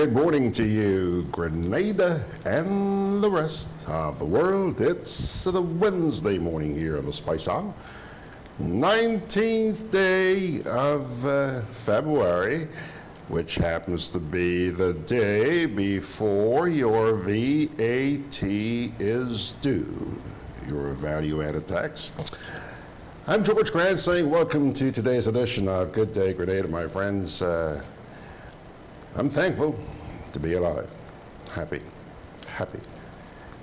good morning to you, Grenada and the rest of the world. It's the Wednesday morning here on the Spice Hour, 19th day of February, which happens to be the day before your VAT is due, your value-added tax. I'm George Grant saying welcome to today's edition of Good Day, Grenada, my friends. I'm thankful to be alive, happy,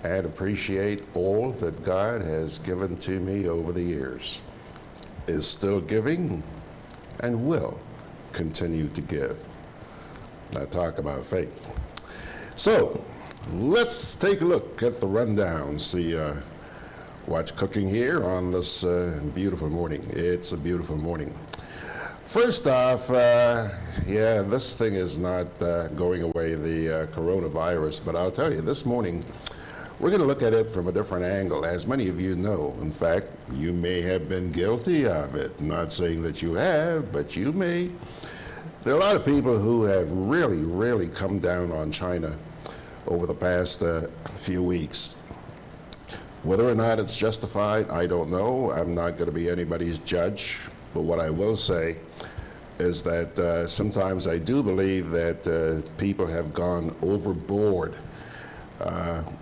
and appreciate all that God has given to me over the years, is still giving, and will continue to give. Now talk about faith. So, let's take a look at the rundown, see what's cooking here on this beautiful morning. It's a beautiful morning. First off, this thing is not going away, the coronavirus, but I'll tell you, this morning, we're going to look at it from a different angle. As many of you know, in fact, you may have been guilty of it. Not saying that you have, but you may. There are a lot of people who have really come down on China over the past few weeks. Whether or not it's justified, I don't know. I'm not going to be anybody's judge. But what I will say is that sometimes I do believe that people have gone overboard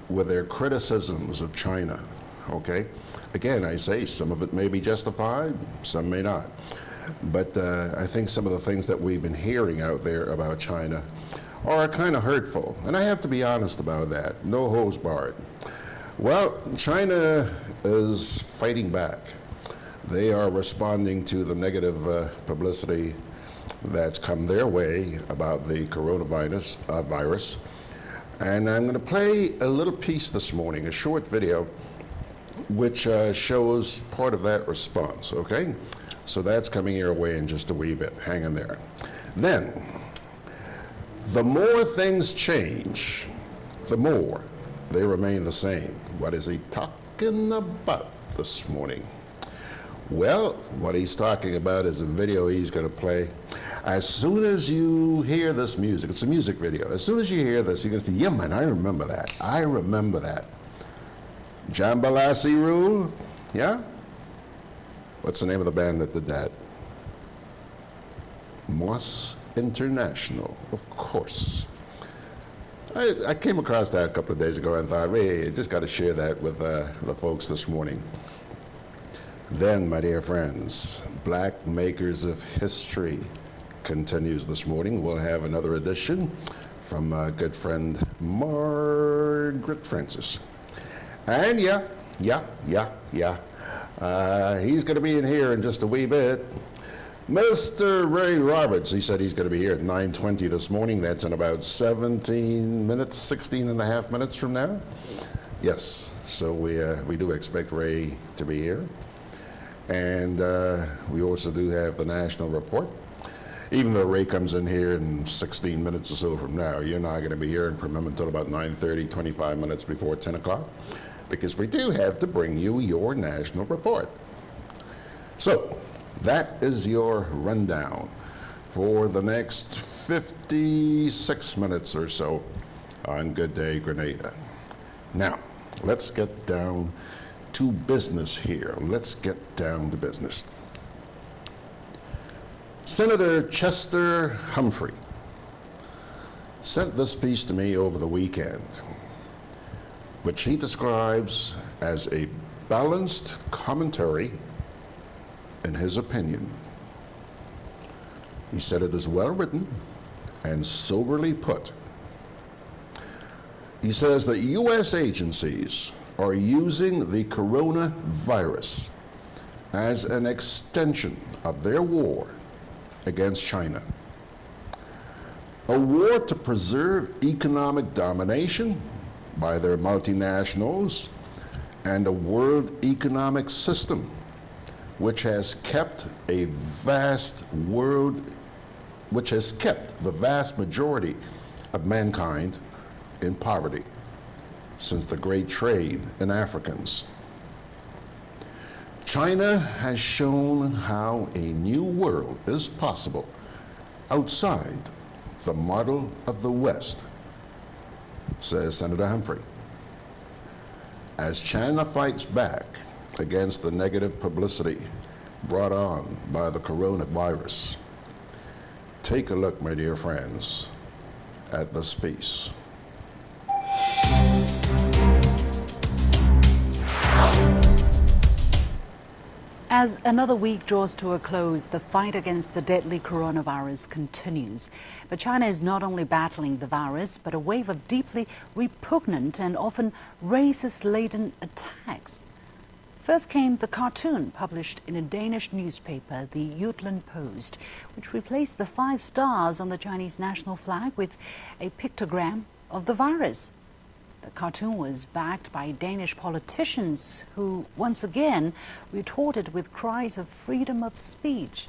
with their criticisms of China, okay? Again, I say some of it may be justified, some may not. But I think some of the things that we've been hearing out there about China are kind of hurtful. And I have to be honest about that, no holds barred. Well, China is fighting back. They are responding to the negative publicity that's come their way about the coronavirus virus. And I'm going to play a little piece this morning, a short video, which shows part of that response, okay? So that's coming your way in just a wee bit. Hang in there. Then, the more things change, the more they remain the same. What is he talking about this morning? Well, what he's talking about is a video he's going to play. As soon as you hear this music, it's a music video. As soon as you hear this, you're going to say, yeah, man, I remember that. I remember that. Jambalesse Rule, yeah? What's the name of the band that did that? Moss International, of course. I came across that a couple of days ago and thought, hey, I just got to share that with the folks this morning. Then, my dear friends, Black Makers of History continues this morning. We'll have another edition from a good friend, Margaret Francis. And he's going to be in here in just a wee bit. Mr. Ray Roberts, he said he's going to be here at 9:20 this morning. That's in about 17 minutes, 16 and a half minutes from now. Yes, so we do expect Ray to be here. And we also do have the national report. Even though Ray comes in here in 16 minutes or so from now, you're not going to be hearing from him until about 9:30, 25 minutes before 10 o'clock, because we do have to bring you your national report. So that is your rundown for the next 56 minutes or so on Good Day, Grenada. Now, let's get down to business here. Let's get down to business. Senator Chester Humphrey sent this piece to me over the weekend, which he describes as a balanced commentary in his opinion. He said it is well written and soberly put. He says that U.S. agencies are using the coronavirus as an extension of their war against China. A war to preserve economic domination by their multinationals and a world economic system which has kept the vast majority of mankind in poverty since the great trade in Africans. China has shown how a new world is possible outside the model of the West, says Senator Humphrey. As China fights back against the negative publicity brought on by the coronavirus, take a look, my dear friends, at this piece. As another week draws to a close, the fight against the deadly coronavirus continues. But China is not only battling the virus, but a wave of deeply repugnant and often racist-laden attacks. First came the cartoon published in a Danish newspaper, the Jutland Post, which replaced the 5 stars on the Chinese national flag with a pictogram of the virus. The cartoon was backed by Danish politicians who, once again, retorted with cries of freedom of speech.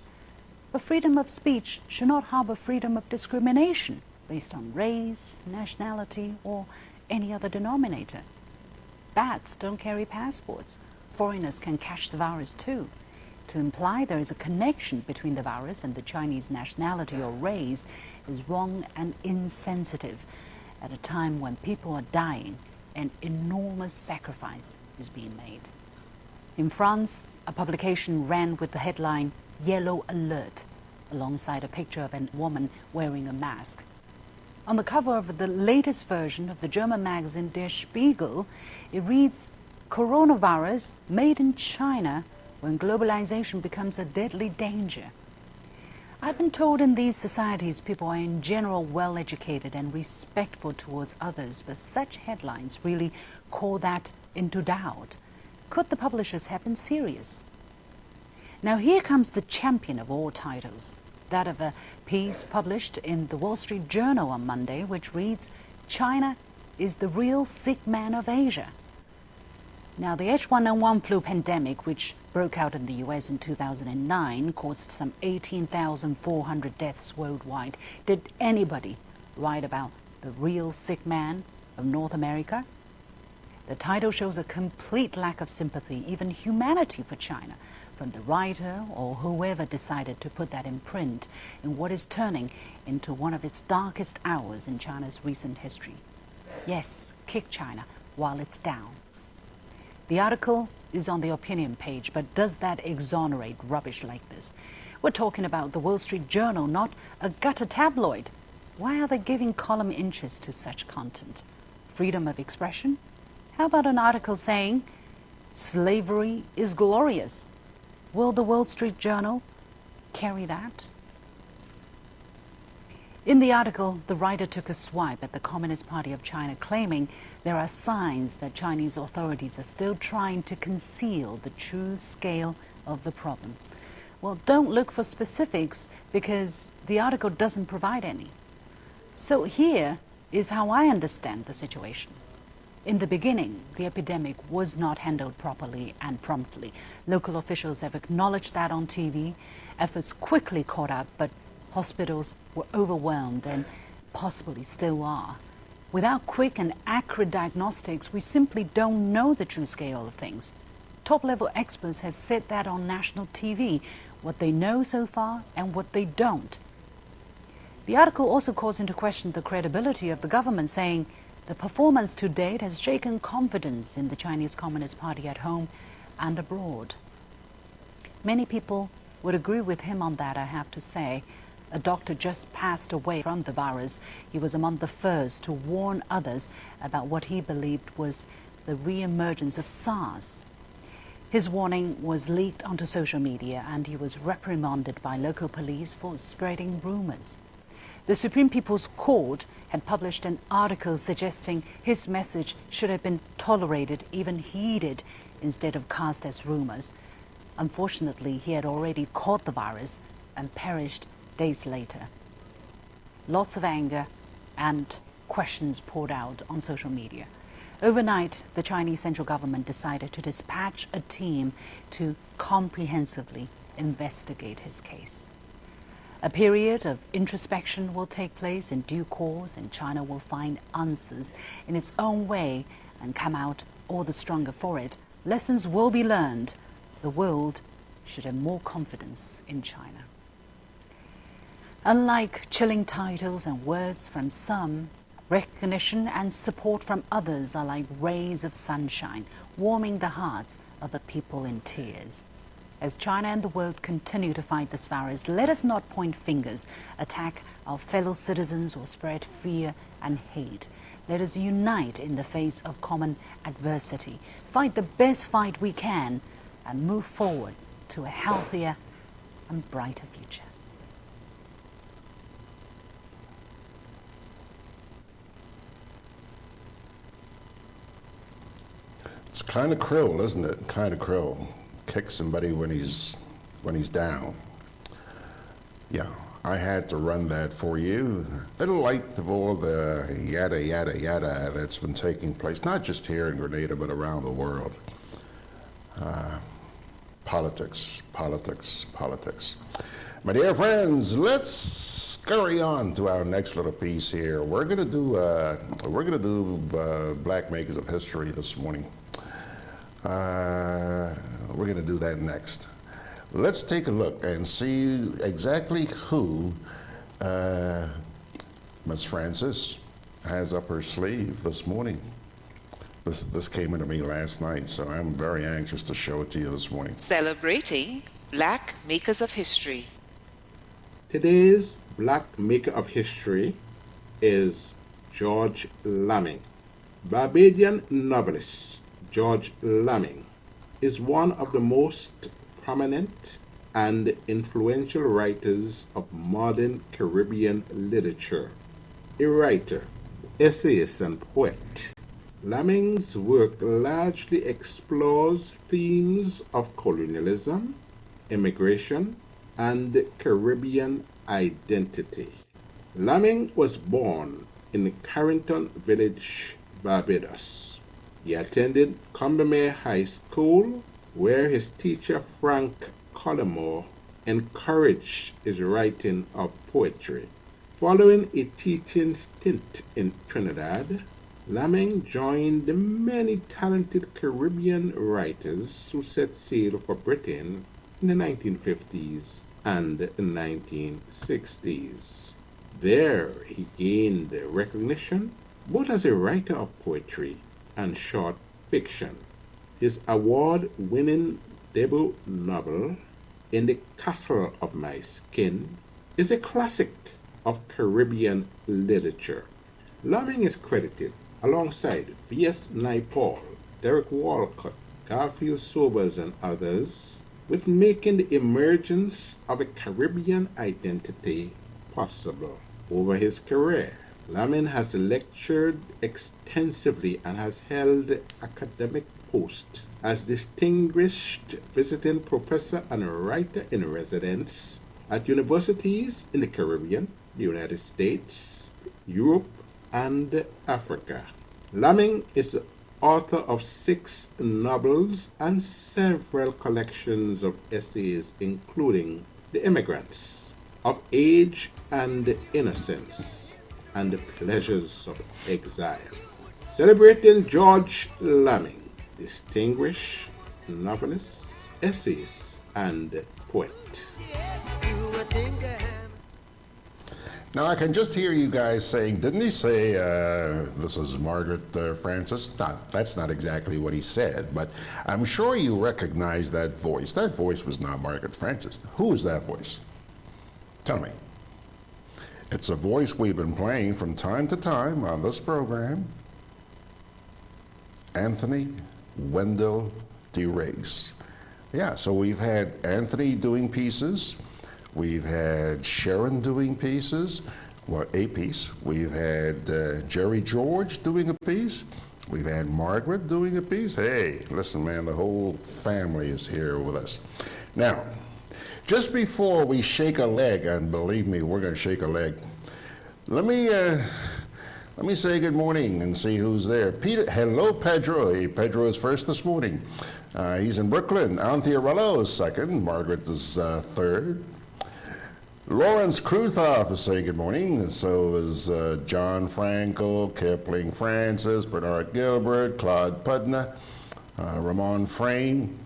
But freedom of speech should not harbor freedom of discrimination based on race, nationality, or any other denominator. Bats don't carry passports. Foreigners can catch the virus too. To imply there is a connection between the virus and the Chinese nationality or race is wrong and insensitive at a time when people are dying and enormous sacrifice is being made. In France, a publication ran with the headline "Yellow Alert" alongside a picture of a woman wearing a mask. On the cover of the latest version of the German magazine Der Spiegel, it reads, "Coronavirus made in China when globalization becomes a deadly danger." I've been told in these societies people are in general well-educated and respectful towards others, but such headlines really call that into doubt. Could the publishers have been serious? Now here comes the champion of all titles, that of a piece published in the Wall Street Journal on Monday, which reads, "China is the real sick man of Asia." Now, the H1N1 flu pandemic, which broke out in the US in 2009, caused some 18,400 deaths worldwide. Did anybody write about the real sick man of North America? The title shows a complete lack of sympathy, even humanity for China, from the writer or whoever decided to put that in print in what is turning into one of its darkest hours in China's recent history. Yes, kick China while it's down. The article is on the opinion page, but does that exonerate rubbish like this? We're talking about the Wall Street Journal, not a gutter tabloid. Why are they giving column inches to such content? Freedom of expression? How about an article saying, "Slavery is glorious"? Will the Wall Street Journal carry that? In the article, the writer took a swipe at the Communist Party of China, claiming there are signs that Chinese authorities are still trying to conceal the true scale of the problem. Well, don't look for specifics because the article doesn't provide any. So here is how I understand the situation. In the beginning, the epidemic was not handled properly and promptly. Local officials have acknowledged that on TV. Efforts quickly caught up, but hospitals were overwhelmed and possibly still are. Without quick and accurate diagnostics, we simply don't know the true scale of things. Top-level experts have said that on national TV, what they know so far and what they don't. The article also calls into question the credibility of the government, saying the performance to date has shaken confidence in the Chinese Communist Party at home and abroad. Many people would agree with him on that, I have to say. A doctor just passed away from the virus. He was among the first to warn others about what he believed was the re-emergence of SARS. His warning was leaked onto social media and he was reprimanded by local police for spreading rumors. The Supreme People's Court had published an article suggesting his message should have been tolerated, even heeded, instead of cast as rumors. Unfortunately, he had already caught the virus and perished days later. Lots of anger and questions poured out on social media. Overnight, the Chinese central government decided to dispatch a team to comprehensively investigate his case. A period of introspection will take place in due course, and China will find answers in its own way and come out all the stronger for it. Lessons will be learned. The world should have more confidence in China. Unlike chilling titles and words from some, recognition and support from others are like rays of sunshine, warming the hearts of the people in tears. As China and the world continue to fight this virus, let us not point fingers, attack our fellow citizens, or spread fear and hate. Let us unite in the face of common adversity, fight the best fight we can, and move forward to a healthier and brighter future. It's kind of cruel, isn't it? Kind of cruel. Kick somebody when he's down. Yeah, I had to run that for you. In light of all the yada, yada, yada that's been taking place, not just here in Grenada, but around the world. Politics, politics, politics. My dear friends, let's scurry on to our next little piece here. We're gonna do Black Makers of History this morning. We're going to do that next. Let's take a look and see exactly who Miss Frances has up her sleeve this morning. This came into me last night, so I'm very anxious to show it to you this morning. Celebrating Black Makers of History. Today's Black Maker of History is George Lamming. Barbadian novelist George Lamming is one of the most prominent and influential writers of modern Caribbean literature. A writer, essayist, and poet, Lamming's work largely explores themes of colonialism, immigration, and Caribbean identity. Lamming was born in Carrington Village, Barbados. He attended Combermere High School, where his teacher Frank Collymore encouraged his writing of poetry. Following a teaching stint in Trinidad, Lamming joined the many talented Caribbean writers who set sail for Britain in the 1950s and 1960s. There he gained recognition both as a writer of poetry and short fiction. His award-winning debut novel, In the Castle of My Skin, is a classic of Caribbean literature. Lamming is credited alongside V.S. Naipaul, Derek Walcott, Garfield Sobers, and others with making the emergence of a Caribbean identity possible. Over his career, Lamming has lectured extensively and has held academic posts as distinguished visiting professor and writer in residence at universities in the Caribbean, the United States, Europe, and Africa. Lamming is the author of 6 novels and several collections of essays, including The Immigrants, Of Age and Innocence, and The Pleasures of Exile. Celebrating George Lamming, distinguished novelist, essayist, and poet. Now I can just hear you guys saying, didn't he say this is Margaret Frances? No, that's not exactly what he said, but I'm sure you recognize that voice. That voice was not Margaret Frances. Who is that voice? Tell me. It's a voice we've been playing from time to time on this program. Anthony Wendell DeRace. Yeah, so we've had Anthony doing pieces. We've had Sharon doing pieces, well, a piece. We've had Jerry George doing a piece. We've had Margaret doing a piece. Hey, listen, man, the whole family is here with us. Now, just before we shake a leg, and believe me, we're going to shake a leg, let me say good morning and see who's there. Peter, hello, Pedro. Hey, Pedro is first this morning. He's in Brooklyn. Anthea is second. Margaret is third. Lawrence Kruthoff is saying good morning, and so is John Franco, Kipling Francis, Bernard Gilbert, Claude Pudna, Ramon Frame.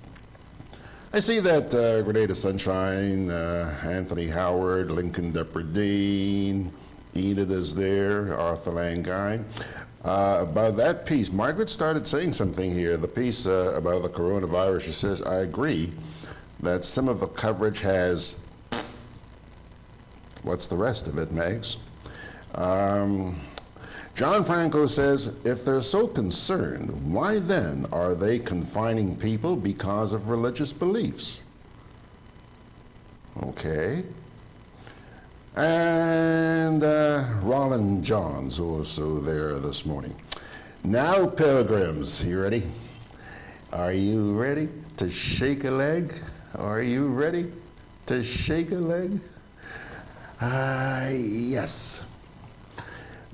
I see that Grenada Sunshine, Anthony Howard, Lincoln Depperdine, Enid is there, Arthur Langine. About that piece, Margaret started saying something here. The piece about the coronavirus, she says, I agree that some of the coverage has, what's the rest of it, Megs? John Franco says, if they're so concerned, why then are they confining people because of religious beliefs? Okay. And Roland Johns also there this morning. Now, pilgrims, you ready? Are you ready to shake a leg? Are you ready to shake a leg? Yes.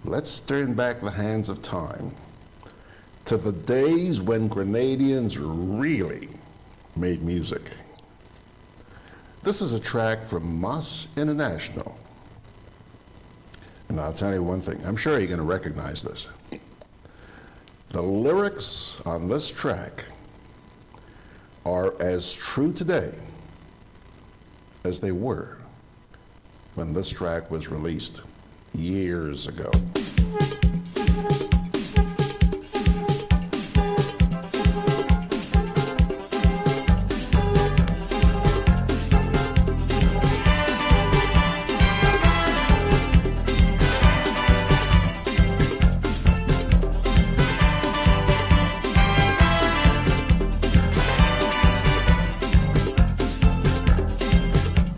Let's turn back the hands of time to the days when Grenadians really made music. This is a track from Moss International. And I'll tell you one thing, I'm sure you're going to recognize this. The lyrics on this track are as true today as they were when this track was released years ago.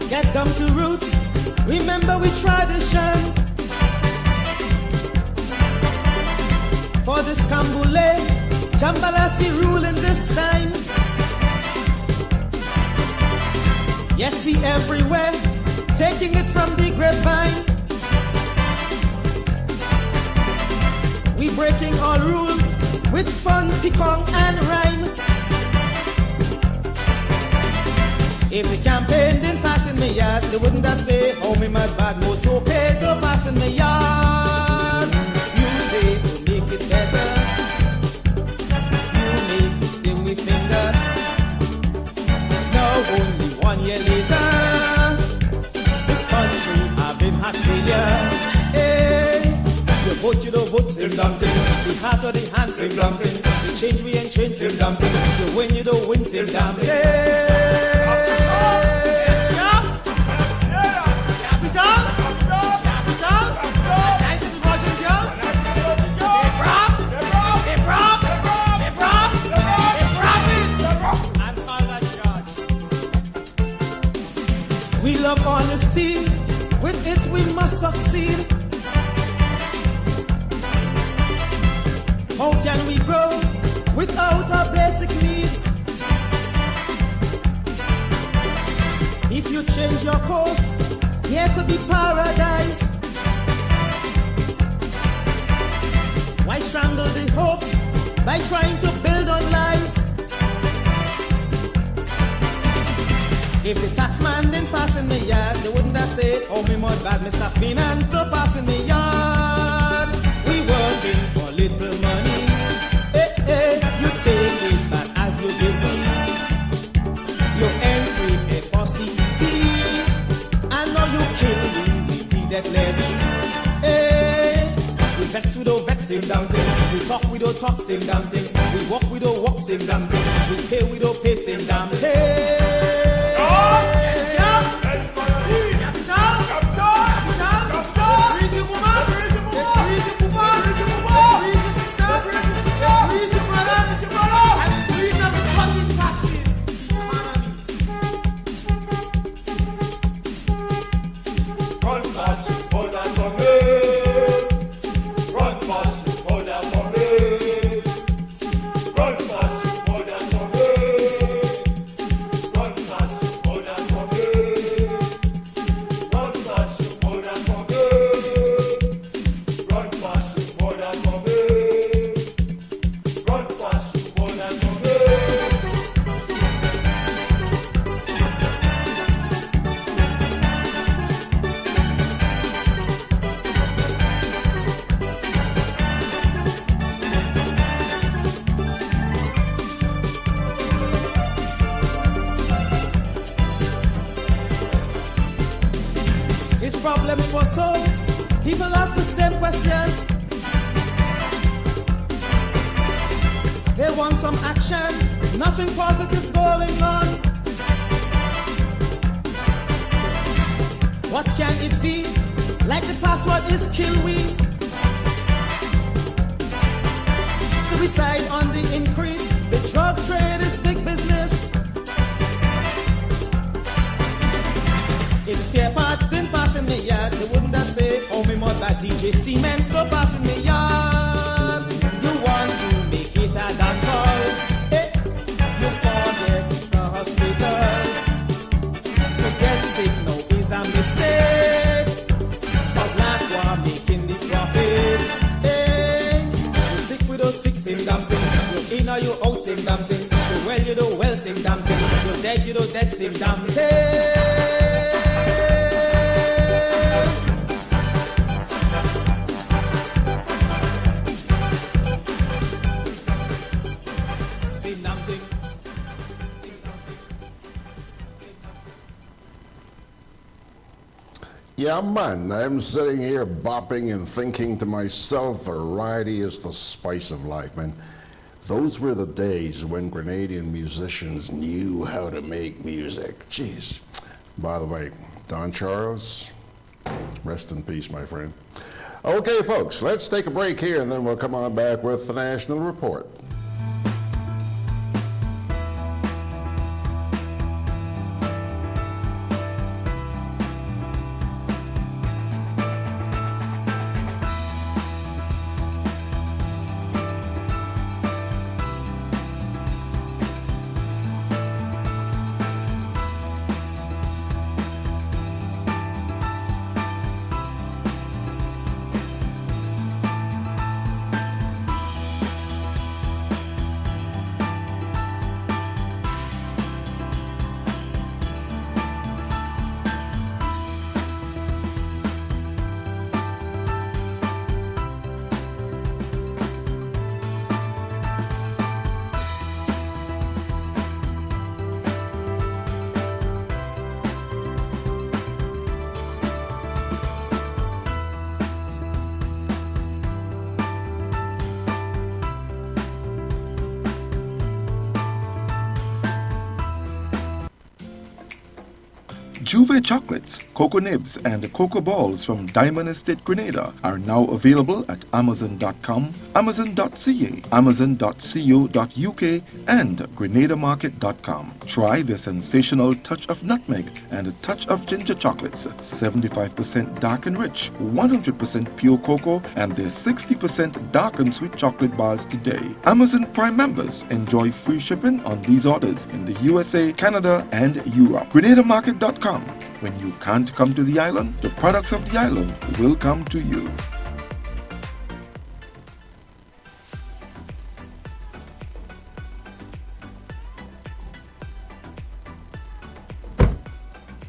Get down to roots, remember we tradition. For this Cambule, Jambalesse Rule in this time. Yes, we everywhere, taking it from the grapevine. We breaking all rules with fun, picong and rhyme. If the campaign didn't pass in the yard, they wouldn't have say, oh me mad bad motor pay to pass in the yard. You say to make it better, you make me sting me finger. Now only 1 year later, this country have been heart failure. Hey, you vote, you don't vote, same damn thing. The heart or the hand, same damn thing. The change we ain't change, same damn thing. You win, you don't win, same damn thing. Hey. We love honesty, with it we must succeed. How can we grow without our basic needs? If you change your course, here could be paradise. Why strangle the hopes by trying to build on lies? If the taxman didn't pass in the yard, they wouldn't have said, oh me mud bad, Mr. Finance don't pass in the yard. We working for little money. Hey, hey, you take it back as you give me. You entry a paucity, and now you kill me with the debt levy. Hey, we vex, we don't vex, same damn thing. We talk, we don't talk, same damn thing. We walk, we don't walk, same damn thing. We pay, we don't pay, same damn thing. for soul. People ask the same questions. They want some action, nothing positive going on. What can it be? Like the password is kill we. Suicide on the increase. The drug trade is big business. If spare parts didn't pass in the yard, they wouldn't have said, oh, me more bad DJ Cement still pass in the yard. You want to make it a dance hall. Hey, you forget it's a hospital. To get sick now is a mistake. Cause black war making the profit. Hey, you sick with those sick, same damn thing. You in or you out, same damn thing. You well, you do well, same damn thing. You dead, you do dead, same damn thing. Yeah, man, I'm sitting here bopping and thinking to myself, variety is the spice of life, man. Those were the days when Grenadian musicians knew how to make music. Jeez. By the way, Don Charles, rest in peace, my friend. Okay, folks, let's take a break here, and then we'll come on back with the National Report. Juve chocolates, cocoa nibs, and cocoa balls from Diamond Estate Grenada are now available at Amazon.com, Amazon.ca, Amazon.co.uk, and GrenadaMarket.com. Try the sensational touch of nutmeg and a touch of ginger chocolates, 75% dark and rich, 100% pure cocoa, and their 60% dark and sweet chocolate bars today. Amazon Prime members enjoy free shipping on these orders in the USA, Canada, and Europe. GrenadaMarket.com. When you can't come to the island, the products of the island will come to you.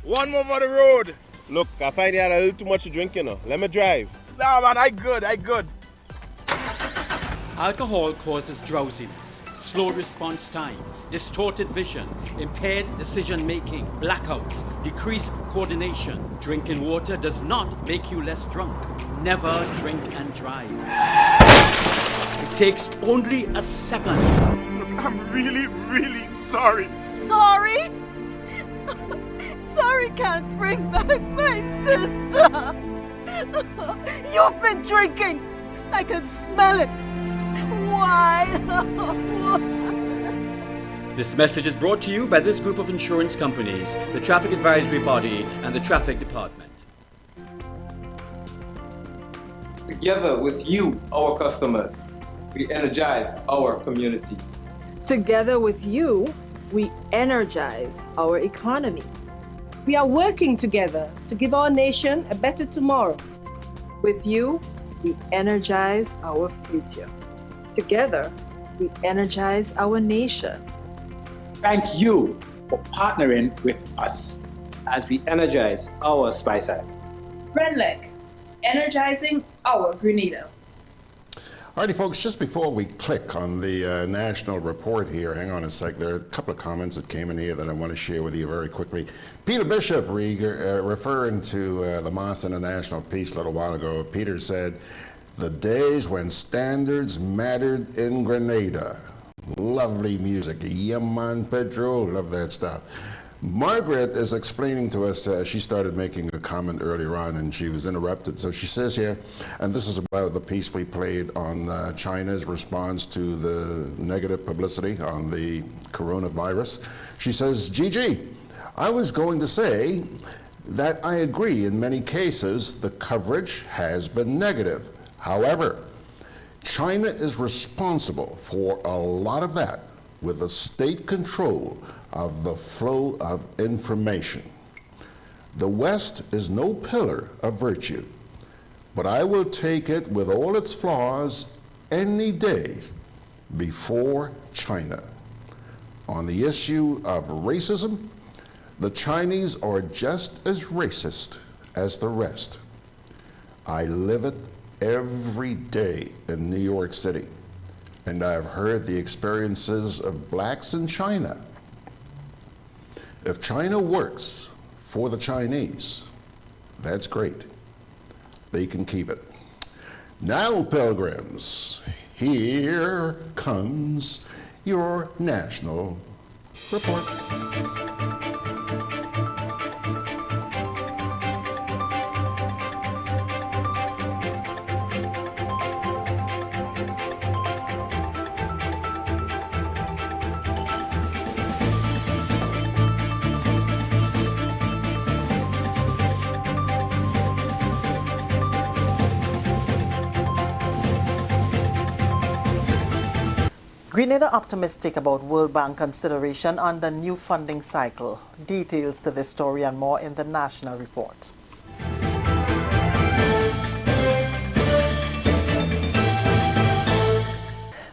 One more for the road. Look, I find you had a little too much to drink, you know. Let me drive. Nah, man, I good. Alcohol causes drowsiness, slow response time, distorted vision, impaired decision-making, blackouts, decreased coordination. Drinking water does not make you less drunk. Never drink and drive. It takes only a second. Look, I'm really sorry. Sorry? Sorry can't bring back my sister. You've been drinking. I can smell it. Why? This message is brought to you by this group of insurance companies, the Traffic Advisory Body, and the Traffic Department. Together with you, our customers, we energize our community. Together with you, we energize our economy. We are working together to give our nation a better tomorrow. With you, we energize our future. Together, we energize our nation. Thank you for partnering with us as we energize our Spice Island. GrenLec, energizing our Grenada. Alrighty, folks, just before we click on the national report here, hang on a sec, there are a couple of comments that came in here that I want to share with you very quickly. Peter Bishop, referring to the Mosque International Peace a little while ago, Peter said, the days when standards mattered in Grenada. Lovely music. Yeah, man, Pedro, love that stuff. Margaret is explaining to us, she started making a comment earlier on and she was interrupted. So she says here, and this is about the piece we played on China's response to the negative publicity on the coronavirus. She says, Gigi, I was going to say that I agree in many cases the coverage has been negative. However, China is responsible for a lot of that with the state control of the flow of information. The West is no pillar of virtue, but I will take it with all its flaws any day before China. On the issue of racism, the Chinese are just as racist as the rest. I live it every day in New York City, and I've heard the experiences of blacks in China. If China works for the Chinese, that's great. They can keep it. Now, pilgrims, here comes your national report. Grenada optimistic about World Bank consideration on the new funding cycle. Details to this story and more in the national report.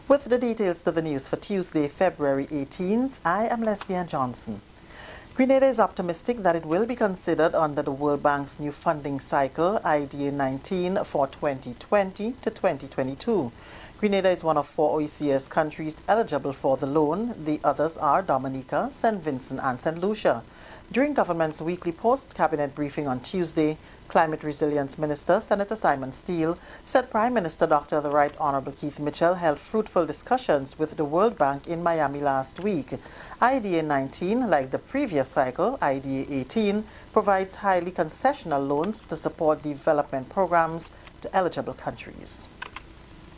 With the details to the news for Tuesday, February 18th, I am Leslie Ann Johnson. Grenada is optimistic that it will be considered under the World Bank's new funding cycle, IDA 19, for 2020 to 2022. Grenada is one of 4 OECS countries eligible for the loan. The others are Dominica, St. Vincent and St. Lucia. During government's weekly post-cabinet briefing on Tuesday, Climate Resilience Minister Senator Simon Steele said Prime Minister Dr. the Right Honorable Keith Mitchell held fruitful discussions with the World Bank in Miami last week. IDA 19, like the previous cycle, IDA 18, provides highly concessional loans to support development programs to eligible countries.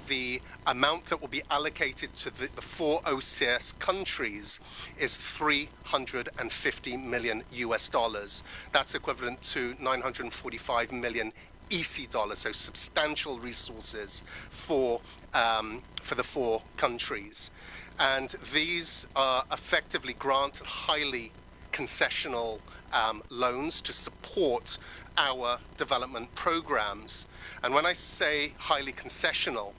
The amount that will be allocated to the 4 OCS countries is $350 million US. That's equivalent to 945 million EC dollars, so substantial resources for the 4 countries. And these are effectively grant highly concessional loans to support our development programs. And when I say highly concessional,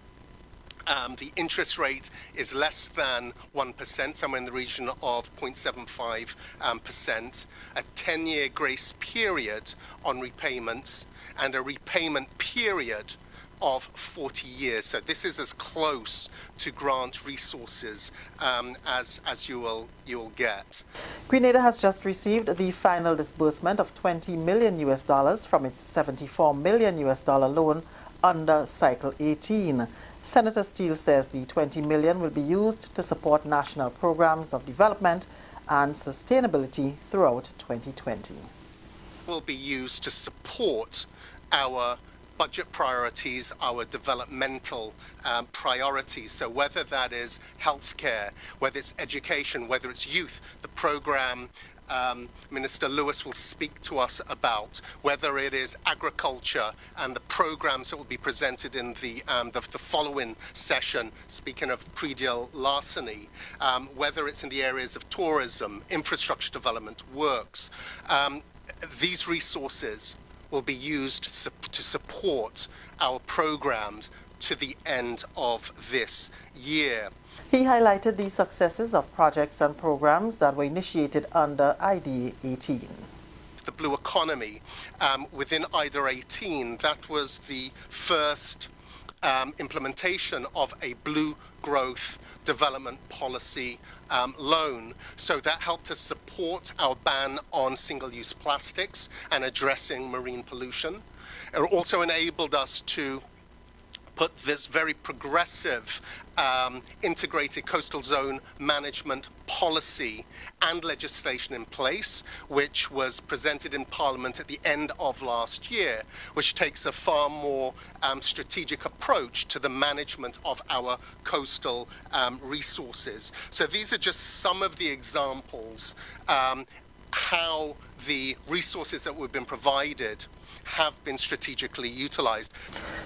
the interest rate is less than 1%, somewhere in the region of 0.75%, a 10-year grace period on repayments, and a repayment period of 40 years. So this is as close to grant resources as you will get. Grenada has just received the final disbursement of $20 million US from its $74 million US loan under Cycle 18. Senator Steele says the $20 million will be used to support national programs of development and sustainability throughout 2020. Will be used to support our budget priorities, our developmental priorities. So whether that is healthcare, whether it's education, whether it's youth, the program Minister Lewis will speak to us about, whether it is agriculture and the programs that will be presented in the following session, speaking of predial larceny, whether it's in the areas of tourism, infrastructure development, works. These resources will be used to support our programs to the end of this year. He highlighted the successes of projects and programs that were initiated under IDA 18. The blue economy within IDA 18, that was the first implementation of a blue growth development policy loan. So that helped to support our ban on single-use plastics and addressing marine pollution. It also enabled us to put this very progressive integrated coastal zone management policy and legislation in place, which was presented in Parliament at the end of last year, which takes a far more strategic approach to the management of our coastal resources. So these are just some of the examples how the resources that we've been provided have been strategically utilized.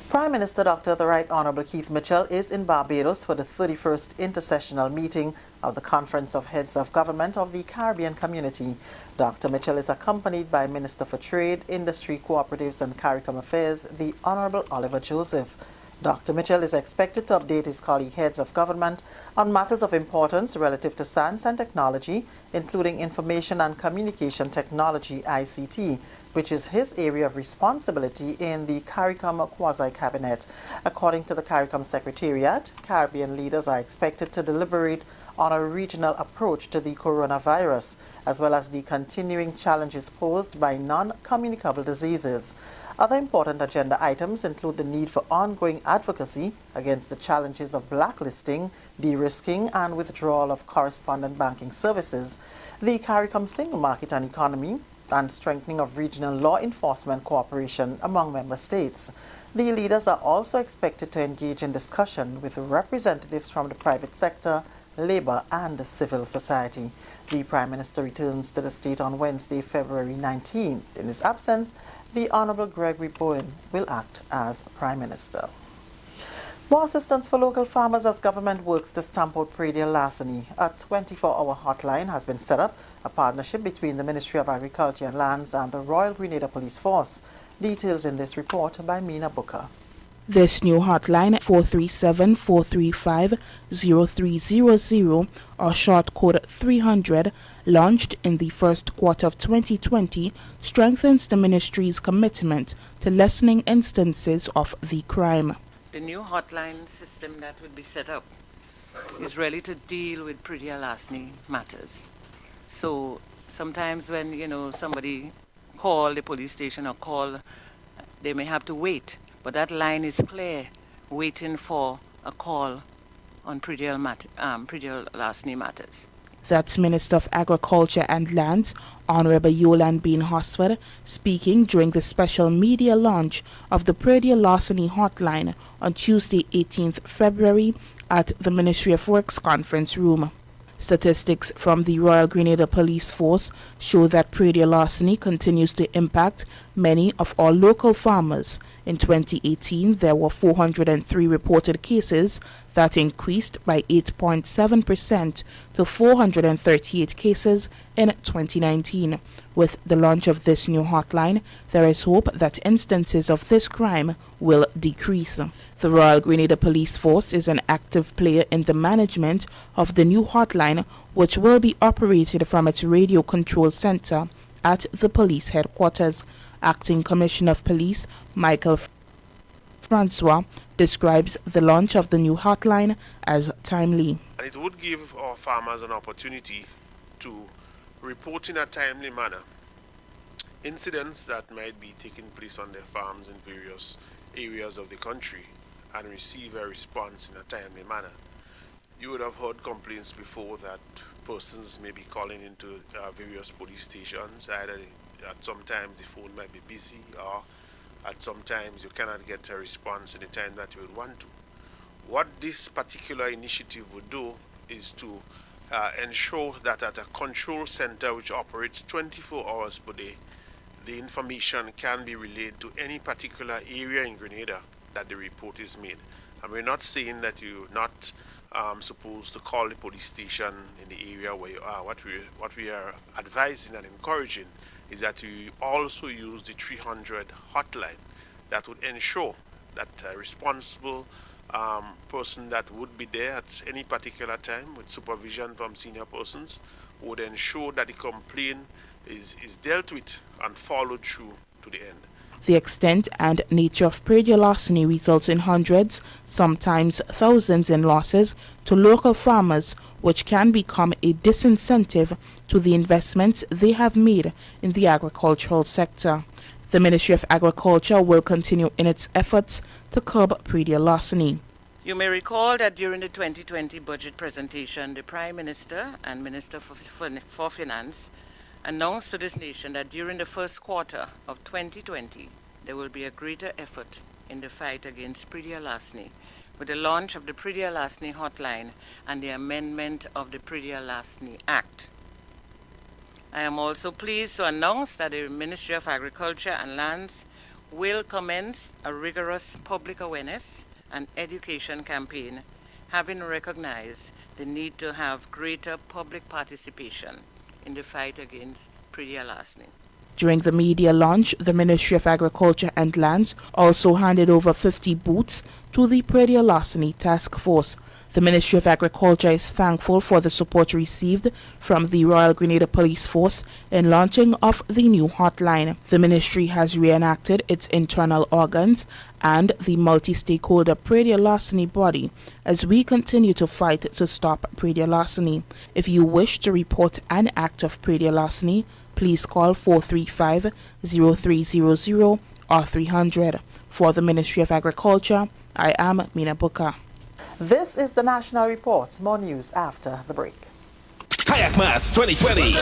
Prime Minister Dr. The Right Honorable Keith Mitchell is in Barbados for the 31st intersessional meeting of the Conference of Heads of Government of the Caribbean Community. Dr. Mitchell is accompanied by Minister for Trade, Industry, Cooperatives and CARICOM Affairs, the Honorable Oliver Joseph. Dr. Mitchell is expected to update his colleague heads of government on matters of importance relative to science and technology, including information and communication technology, ICT, which is his area of responsibility in the CARICOM quasi-cabinet. According to the CARICOM Secretariat, Caribbean leaders are expected to deliberate on a regional approach to the coronavirus, as well as the continuing challenges posed by non-communicable diseases. Other important agenda items include the need for ongoing advocacy against the challenges of blacklisting, de-risking and withdrawal of correspondent banking services, the CARICOM single market and economy, and strengthening of regional law enforcement cooperation among member states. The leaders are also expected to engage in discussion with representatives from the private sector, labor and civil society. The Prime Minister returns to the state on Wednesday, February 19th. In his absence, the Honorable Gregory Bowen will act as Prime Minister. More assistance for local farmers as government works to stamp out predial larceny. A 24-hour hotline has been set up, a partnership between the Ministry of Agriculture and Lands and the Royal Grenada Police Force. Details in this report by Mina Booker. This new hotline, 437-435-0300 or short code 300, launched in the first quarter of 2020, strengthens the ministry's commitment to lessening instances of the crime. The new hotline system that would be set up is really to deal with predial larceny matters. So sometimes when, somebody call the police station or call, they may have to wait. But that line is clear, waiting for a call on predial larceny matters. That's Minister of Agriculture and Lands, Honorable Yolande Bean Hosford, speaking during the special media launch of the predial larceny hotline on Tuesday, 18th February at the Ministry of Works conference room. Statistics from the Royal Grenada Police Force show that predial larceny continues to impact many of our local farmers. In 2018, there were 403 reported cases that increased by 8.7% to 438 cases in 2019. With the launch of this new hotline, there is hope that instances of this crime will decrease. The Royal Grenada Police Force is an active player in the management of the new hotline, which will be operated from its radio control center at the police headquarters. Acting Commissioner of Police Michael Francois describes the launch of the new hotline as timely. And it would give our farmers an opportunity to report in a timely manner incidents that might be taking place on their farms in various areas of the country and receive a response in a timely manner. You would have heard complaints before that persons may be calling into various police stations, either at sometimes the phone might be busy or at sometimes you cannot get a response in the time that you would want to. What this particular initiative would do is to ensure that at a control center which operates 24 hours per day, the information can be relayed to any particular area in Grenada that the report is made. And we're not saying that you're not supposed to call the police station in the area where you are. What we are advising and encouraging is that you also use the 300 hotline that would ensure that a responsible person that would be there at any particular time with supervision from senior persons would ensure that the complaint is dealt with and followed through to the end. The extent and nature of predial larceny results in hundreds, sometimes thousands in losses to local farmers, which can become a disincentive to the investments they have made in the agricultural sector. The Ministry of Agriculture will continue in its efforts to curb predial larceny. You may recall that during the 2020 budget presentation, the Prime Minister and Minister for Finance announced to this nation that during the first quarter of 2020, there will be a greater effort in the fight against predial larceny, with the launch of the Predial Larceny Hotline and the amendment of the Predial Larceny Act. I am also pleased to announce that the Ministry of Agriculture and Lands will commence a rigorous public awareness and education campaign, having recognized the need to have greater public participation in the fight against predial larceny. During the media launch, the Ministry of Agriculture and Lands also handed over 50 boots to the Predial Larceny Task Force. The Ministry of Agriculture is thankful for the support received from the Royal Grenada Police Force in launching of the new hotline. The ministry has reenacted its internal organs and the multi-stakeholder predial larceny body as we continue to fight to stop predial larceny. If you wish to report an act of predial larceny, please call 435-0300 or 300. For the Ministry of Agriculture, I am Mina Booker. This is the National Report. More news after the break. Kayak Mass 2020.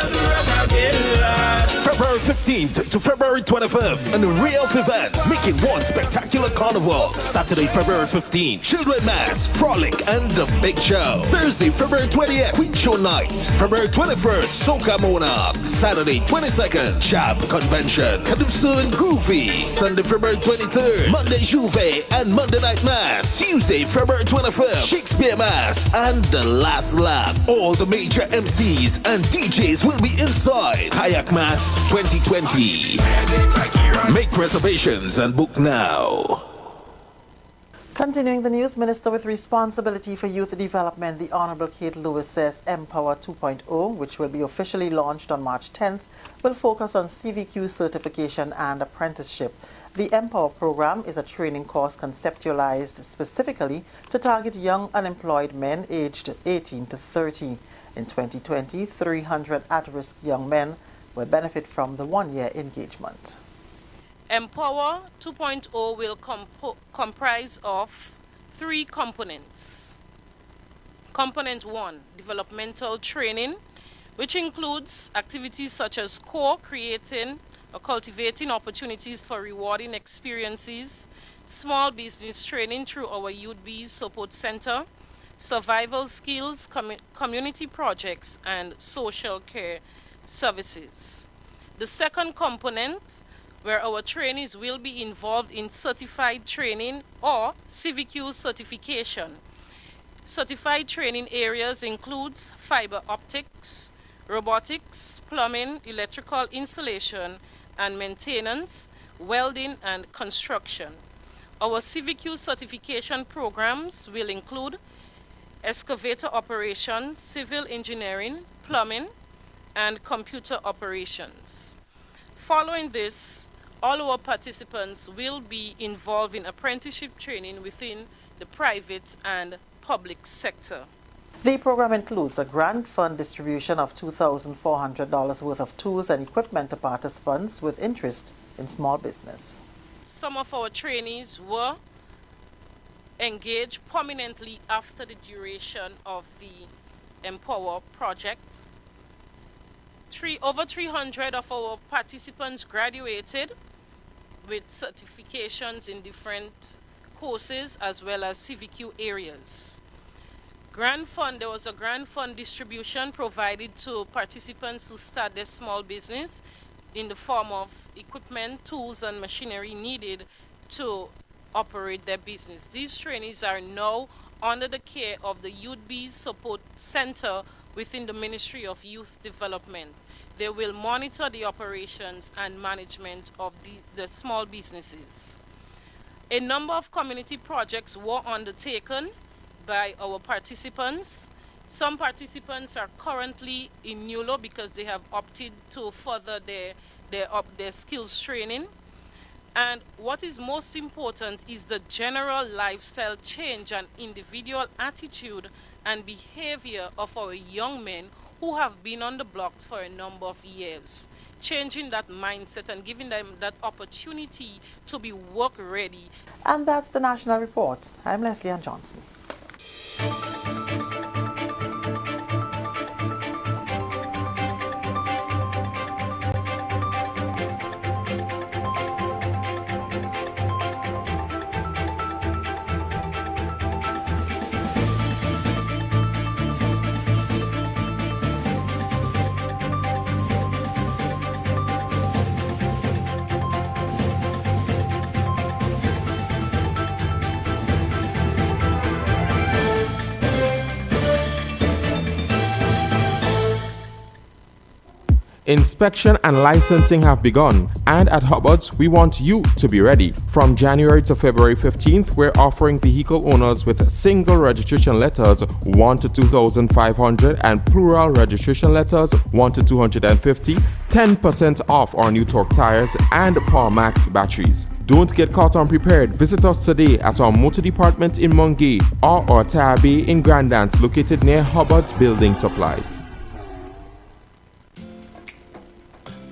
February 15th to February 25th. An array of events making one spectacular carnival. Saturday, February 15th. Children Mass, Frolic, and the Big Show. Thursday, February 20th. Queen Show Night. February 21st. Soca Monarch. Saturday, 22nd. Jab Convention. Calypso and Groovy. Sunday, February 23rd. Monday, Juve and Monday Night Mass. Tuesday, February 25th. Shakespeare Mass. And the Last Lap. All the major MCs and DJs will be inside Kayak Mass 2020. Make reservations and book now. Continuing the news, Minister with Responsibility for Youth Development, the Honorable Kate Lewis, says Empower 2.0, which will be officially launched on March 10th, will focus on CVQ certification and apprenticeship. The Empower program is a training course conceptualized specifically to target young unemployed men aged 18 to 30. In 2020, 300 at-risk young men will benefit from the one-year engagement. Empower 2.0 will comprise of 3 components. Component 1, developmental training, which includes activities such as creating or cultivating opportunities for rewarding experiences, small business training through our Youth Bees Support Center, survival skills, community projects, and social care services. The second component, where our trainees will be involved in certified training or CVQ certification. Certified training areas includes fiber optics, robotics, plumbing, electrical installation and maintenance, welding and construction. Our CVQ certification programs will include excavator operations, civil engineering, plumbing, and computer operations. Following this, all our participants will be involved in apprenticeship training within the private and public sector. The program includes a grant fund distribution of $2,400 worth of tools and equipment to participants with interest in small business. Some of our trainees were engaged permanently after the duration of the Empower project. Over 300 of our participants graduated with certifications in different courses as well as CVQ areas. There was a grant fund distribution provided to participants who start their small business in the form of equipment, tools, and machinery needed to operate their business. These trainees are now under the care of the Youth Bees Support Center within the Ministry of Youth Development. They will monitor the operations and management of the small businesses. A number of community projects were undertaken by our participants. Some participants are currently in NULO because they have opted to further their skills training. And what is most important is the general lifestyle change and individual attitude and behavior of our young men who have been on the blocks for a number of years. Changing that mindset and giving them that opportunity to be work ready. And that's the National Report. I'm Leslie Ann Johnson. Inspection and licensing have begun, and at Hubbard's, we want you to be ready. From January to February 15th, we're offering vehicle owners with single registration letters 1 to 2,500 and plural registration letters 1 to 250, 10% off our new torque tires and Power Max batteries. Don't get caught unprepared. Visit us today at our motor department in Mungay or our tire bay in Grandance, located near Hubbard's Building Supplies.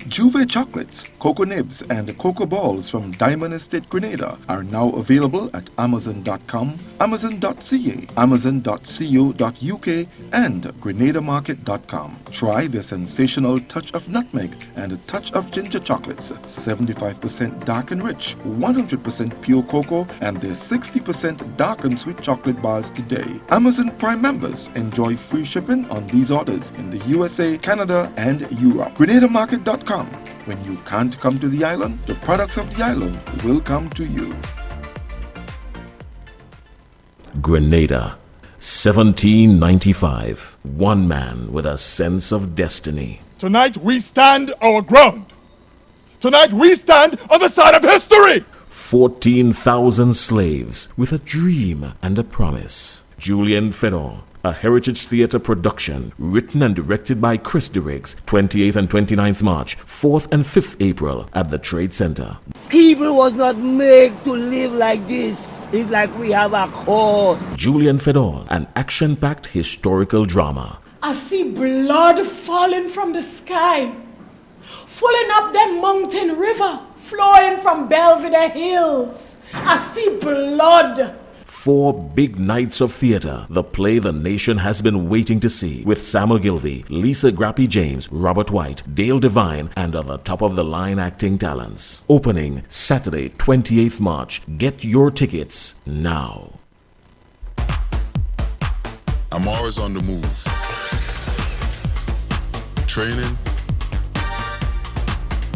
Juve chocolates, cocoa nibs, and cocoa balls from Diamond Estate Grenada are now available at Amazon.com, Amazon.ca, Amazon.co.uk, and GrenadaMarket.com. Try their sensational touch of nutmeg and a touch of ginger chocolates, 75% dark and rich, 100% pure cocoa, and their 60% dark and sweet chocolate bars today. Amazon Prime members enjoy free shipping on these orders in the USA, Canada, and Europe. GrenadaMarket.com. When you can't come to the island, the products of the island will come to you. Grenada, 1795. One man with a sense of destiny. Tonight we stand our ground. Tonight we stand on the side of history. 14,000 slaves with a dream and a promise. Julian Fedor, a Heritage Theatre production, written and directed by Chris DeRiggs, 28th and 29th March, 4th and 5th April at the Trade Center. People was not made to live like this. It's like we have a cause. Julian Fedor, an action-packed historical drama. I see blood falling from the sky, falling up that mountain river, flowing from Belvedere Hills. I see blood. 4 big nights of theater, the play the nation has been waiting to see, with Samuel Gilvey, Lisa Grappy James, Robert White, Dale Devine, and other top-of-the-line acting talents. Opening Saturday, 28th March. Get your tickets now. I'm always on the move. Training,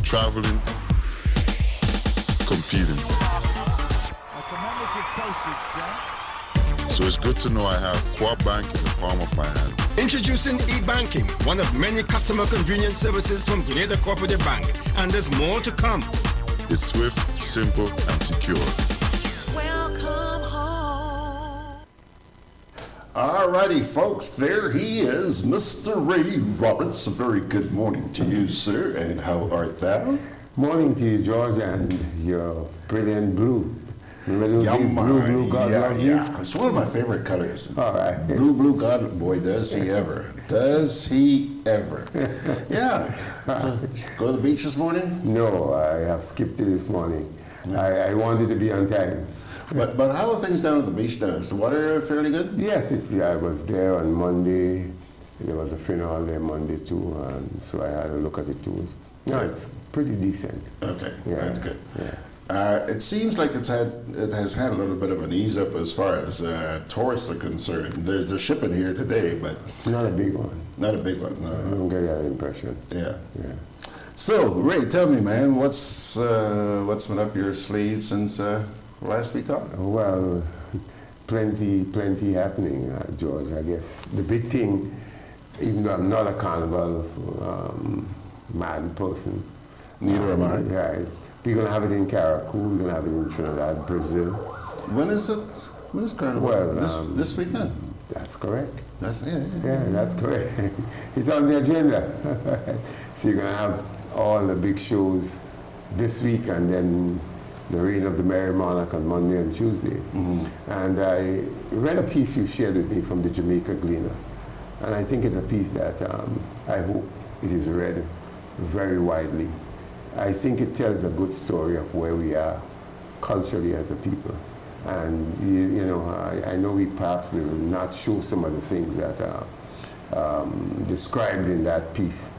traveling, competing. So it's good to know I have Co-op Bank in the palm of my hand. Introducing e-banking, one of many customer convenience services from Grenada Cooperative Bank. And there's more to come. It's swift, simple, and secure. Welcome home. Alrighty, folks, there he is, Mr. Ray Roberts. A very good morning to you, sir, and how art thou? Morning to you, George, and your brilliant blue. Blue God loves you? It's one of my favorite colors. All right. Blue God, boy, does he ever. Does he ever. Yeah. So, go to the beach this morning? No, I have skipped it this morning. I wanted to be on time. But how are things down at the beach now? Is the water fairly good? Yes, I was there on Monday. There was a funeral there Monday too, and so I had a look at it too. No, it's pretty decent. Okay, yeah, that's good. Yeah. It seems like it has had a little bit of an ease up as far as tourists are concerned. There's a ship in here today, but not a big one. Not a big one. No. I don't get that impression. Yeah. So, Ray, tell me, man, what's been up your sleeve since last we talked? Well, plenty happening, George. I guess the big thing, even though I'm not a carnival mad person. Neither am I. Yeah. We're going to have it in Caracou, we're going to have it in Trinidad, Brazil. When is it? When is Carnival? Well, this weekend? That's correct. Yeah, that's correct. It's on the agenda. So you're going to have all the big shows this week, and then the reign of the Merry Monarch on Monday and Tuesday. And I read a piece you shared with me from the Jamaica Gleaner. And I think it's a piece that I hope it is read very widely. I think it tells a good story of where we are culturally as a people. And you know, I know we perhaps will not show some of the things that are described in that piece,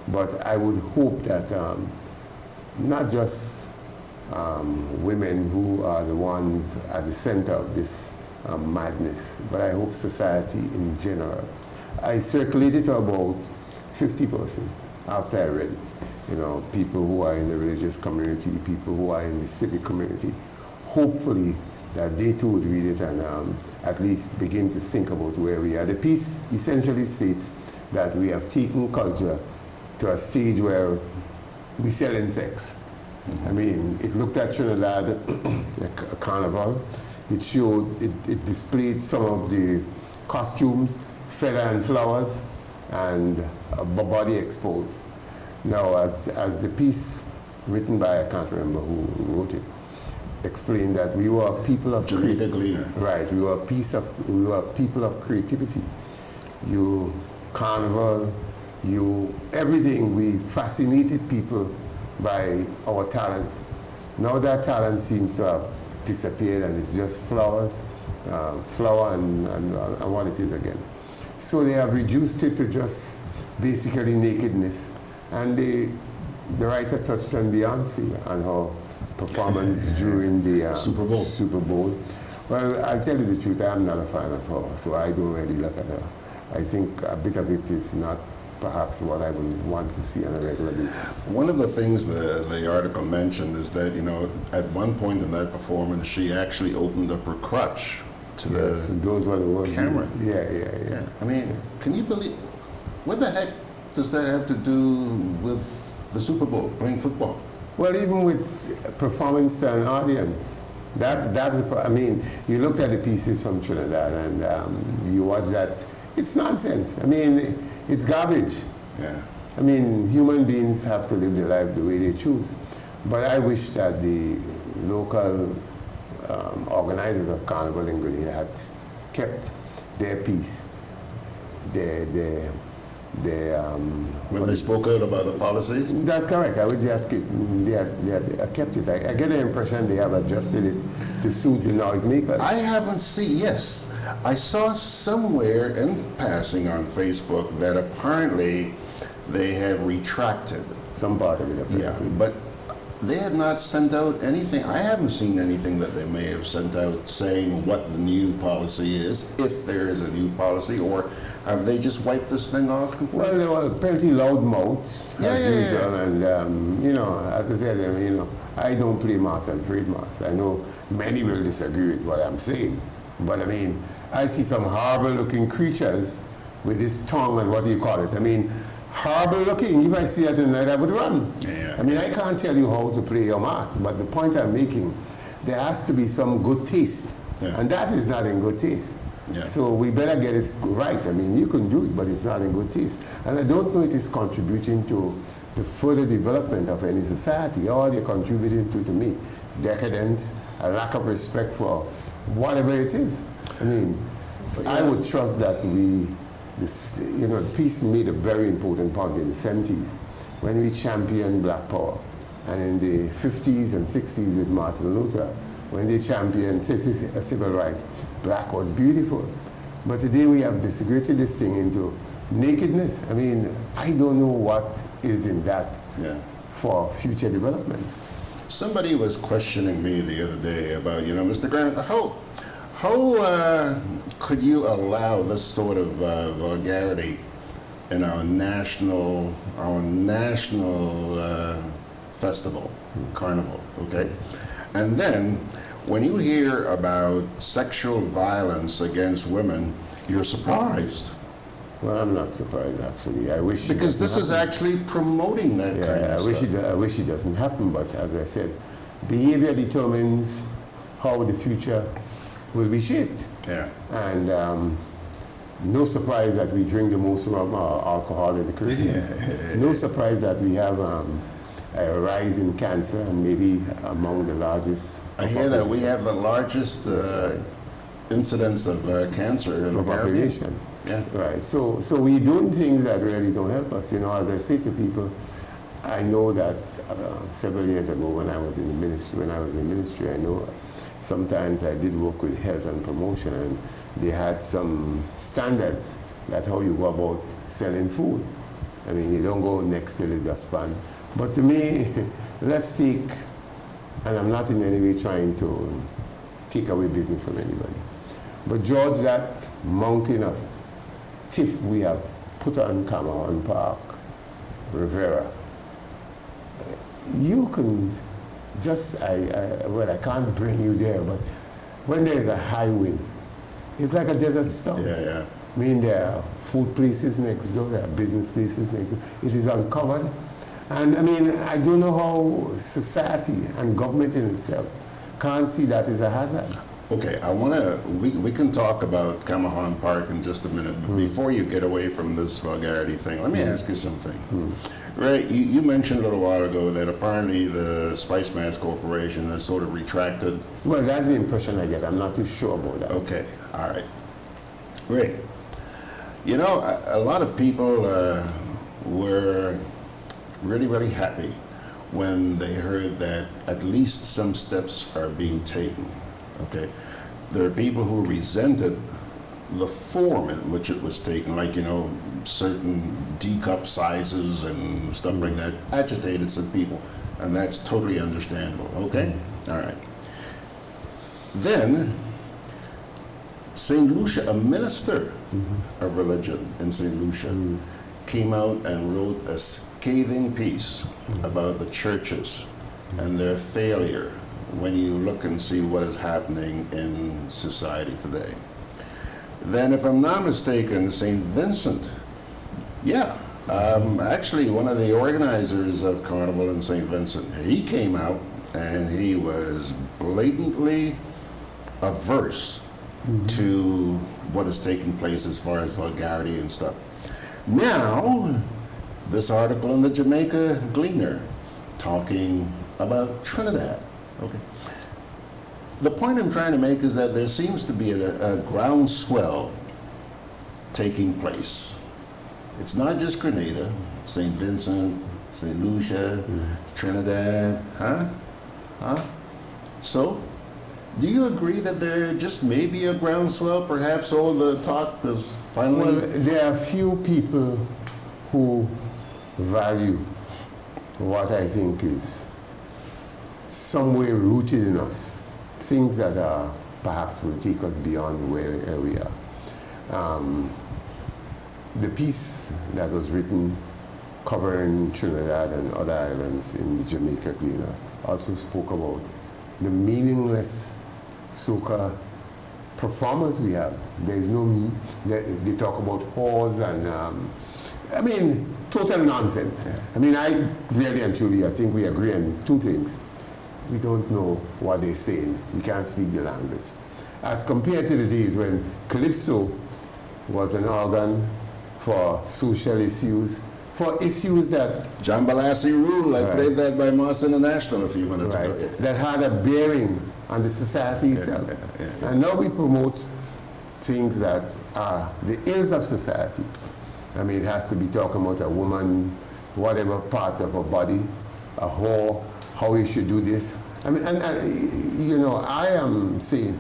but I would hope that not just women who are the ones at the center of this madness, but I hope society in general. I circulated to about 50% after I read it. You know, people who are in the religious community, people who are in the civic community, hopefully that they too would read it and at least begin to think about where we are. The piece essentially states that we have taken culture to a stage where we sell insects. I mean, it looked at Trinidad, a carnival. It showed, it displayed some of the costumes, feather and flowers, and a body exposed. Now, as the piece written by, I can't remember who wrote it, explained that we were people of Jamaica Gleaner. Right, we were people of creativity. You carnival, everything. We fascinated people by our talent. Now that talent seems to have disappeared, and it's just flowers, flower, and what it is again. So they have reduced it to just basically nakedness. And the writer touched on Beyonce and her performance during the Super Bowl. Well, I'll tell you the truth, I'm not a fan of her, so I don't really look at her. I think a bit of it is not perhaps what I would want to see on a regular basis. One of the things the article mentioned is that, you know, at one point in that performance, she actually opened up her crutch to those were the words camera. Yeah. I mean, can you believe, what the heck does that have to do with the Super Bowl, playing football? Well, even with performance and audience, I mean, you looked at the pieces from Trinidad and you watch that, it's nonsense. I mean, it's garbage. Yeah. I mean, human beings have to live their life the way they choose. But I wish that the local organizers of Carnival in Grenada had kept their peace, when they spoke out about the policies? That's correct. I wish they had kept it. I get the impression they have adjusted it to suit the noisemakers. I haven't seen, yes. I saw somewhere in passing on Facebook that apparently they have retracted. Some part of it, apparently. Yeah, but they have not sent out anything. I haven't seen anything that they may have sent out saying what the new policy is, if there is a new policy, or have they just wiped this thing off completely? Well, there were plenty loud mouths, as usual, and you know, as I said, you know, I don't play mass and trademarks. I know many will disagree with what I'm saying, but I mean, I see some horrible-looking creatures with this tongue and what do you call it? I mean, horrible-looking. If I see it tonight, I would run. Yeah. I mean, I can't tell you how to play your mass, but the point I'm making, there has to be some good taste, and that is not in good taste. Yeah. So we better get it right. I mean, you can do it, but it's not in good taste. And I don't know it is contributing to the further development of any society. All you're contributing to me, decadence, a lack of respect for whatever it is. I mean, I would trust that the peace made a very important point in the 70s when we championed Black Power. And in the 50s and 60s with Martin Luther, when they championed civil rights, black was beautiful. But today we have disaggregated this thing into nakedness. I mean, I don't know what is in that for future development. Somebody was questioning me the other day about, you know, Mr. Grant, how could you allow this sort of vulgarity in our national festival, carnival, okay? And then when you hear about sexual violence against women, you're surprised. Well, I'm not surprised, actually. I wish because this is actually promoting that kind of stuff. I wish it doesn't happen, but as I said, behavior determines how the future will be shaped. Yeah. And no surprise that we drink the most rum or alcohol in the Caribbean. No surprise that we have a rise in cancer, and maybe among the largest. I hear that we have the largest incidence of cancer in the population. Yeah. Right. So we're doing things that really don't help us. You know, as I say to people, I know that several years ago when I was in the ministry, I know sometimes I did work with health and promotion, and they had some standards that how you go about selling food. I mean, you don't go next to the dustpan. But to me, let's take, and I'm not in any way trying to take away business from anybody, but George, that mountain of tiff we have put on Cameron Park, Rivera, you can just, I can't bring you there, but when there's a high wind, it's like a desert storm. Yeah. I mean, there are food places next door, there are business places next door. It is uncovered. And I mean, I don't know how society and government in itself can't see that as a hazard. Okay, we can talk about Camahan Park in just a minute, but before you get away from this vulgarity thing, let me ask you something. Right, you mentioned a little while ago that apparently the Spice Mass Corporation has sort of retracted. Well, that's the impression I get. I'm not too sure about that. Okay, all right. Great. You know, a lot of people were really, really happy when they heard that at least some steps are being taken. Okay, there are people who resented the form in which it was taken, like, you know, certain D-cup sizes and stuff like that, agitated some people, and that's totally understandable. Okay, all right. Then St. Lucia, a minister of religion in St. Lucia, came out and wrote a scathing piece about the churches and their failure when you look and see what is happening in society today. Then, if I'm not mistaken, St. Vincent, actually one of the organizers of Carnival in St. Vincent, he came out and he was blatantly averse to what is taking place as far as vulgarity and stuff. Now, this article in the Jamaica Gleaner talking about Trinidad. Okay. The point I'm trying to make is that there seems to be a groundswell taking place. It's not just Grenada, St. Vincent, St. Lucia, Trinidad, So, do you agree that there just may be a groundswell? Perhaps all the talk is finally... Well, there are few people who value what I think is somewhere rooted in us, things that perhaps will take us beyond where we are. The piece that was written covering Trinidad and other islands in the Jamaica Gleaner also spoke about the meaningless soca performers we have. There's no, they talk about whores and, I mean, total nonsense. I mean, I really and truly, I think we agree on two things. We don't know what they're saying. We can't speak the language. As compared to the days when Calypso was an organ for social issues, for issues that... Jambalesse Rule, I played that by Moss International a few minutes ago. That had a bearing on the society itself. And now we promote things that are the ills of society. I mean, it has to be talking about a woman, whatever parts of her body, a whore, how you should do this. I mean, and you know, I am saying,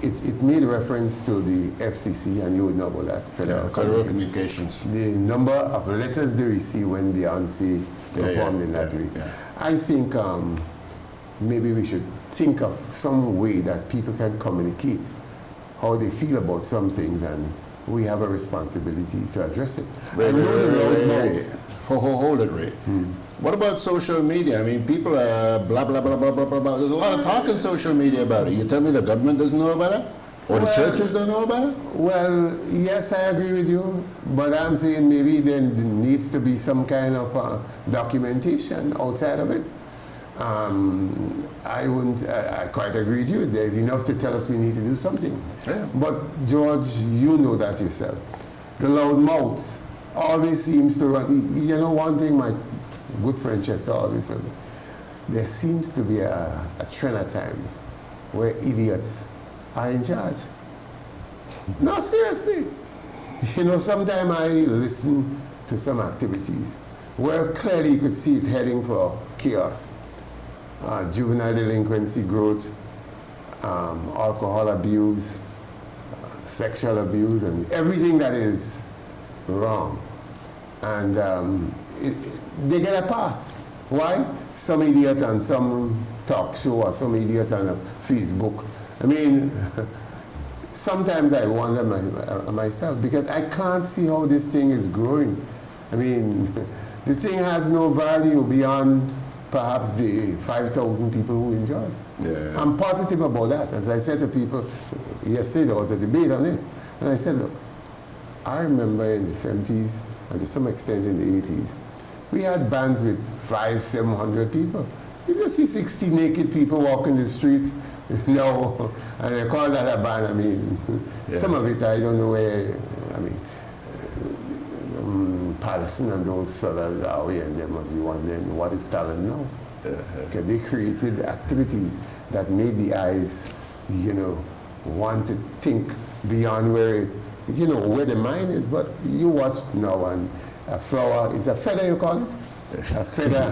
it made reference to the FCC, and you would know about that. Federal Communications. The number of letters they receive when Beyonce performed in that way. I think maybe we should think of some way that people can communicate how they feel about some things, and we have a responsibility to address it. Hold it, Ray. What about social media? I mean, people are blah, blah, blah, blah, blah, blah, blah. There's a lot of talk in social media about it. You tell me the government doesn't know about it? Or the churches don't know about it? Well, yes, I agree with you. But I'm saying maybe there needs to be some kind of documentation outside of it. I quite agree with you. There's enough to tell us we need to do something. Yeah. But George, you know that yourself. The loud mouths always seems to run. You know, one thing good friend Chester always said, there seems to be a trend at times where idiots are in charge. No, seriously. You know, sometimes I listen to some activities where clearly you could see it heading for chaos. Juvenile delinquency growth, alcohol abuse, sexual abuse, and everything that is wrong. And they get a pass. Why? Some idiot on some talk show or some idiot on a Facebook. I mean, sometimes I wonder myself, because I can't see how this thing is growing. I mean, the thing has no value beyond perhaps the 5,000 people who enjoy it. Yeah. I'm positive about that. As I said to people, yesterday there was a debate on it, and I said, look, I remember in the 70s, and to some extent in the 80s, we had bands with 500-700 people. You just see 60 naked people walking the street, you know, and they call that a band. I mean, some of it I don't know where, I mean, Patterson and those fellas are away, and they must be wondering what is talent now. Because they created activities that made the eyes, you know, want to think beyond where, you know, where the mind is. But you watch now, and a flower, is a feather you call it? A feather,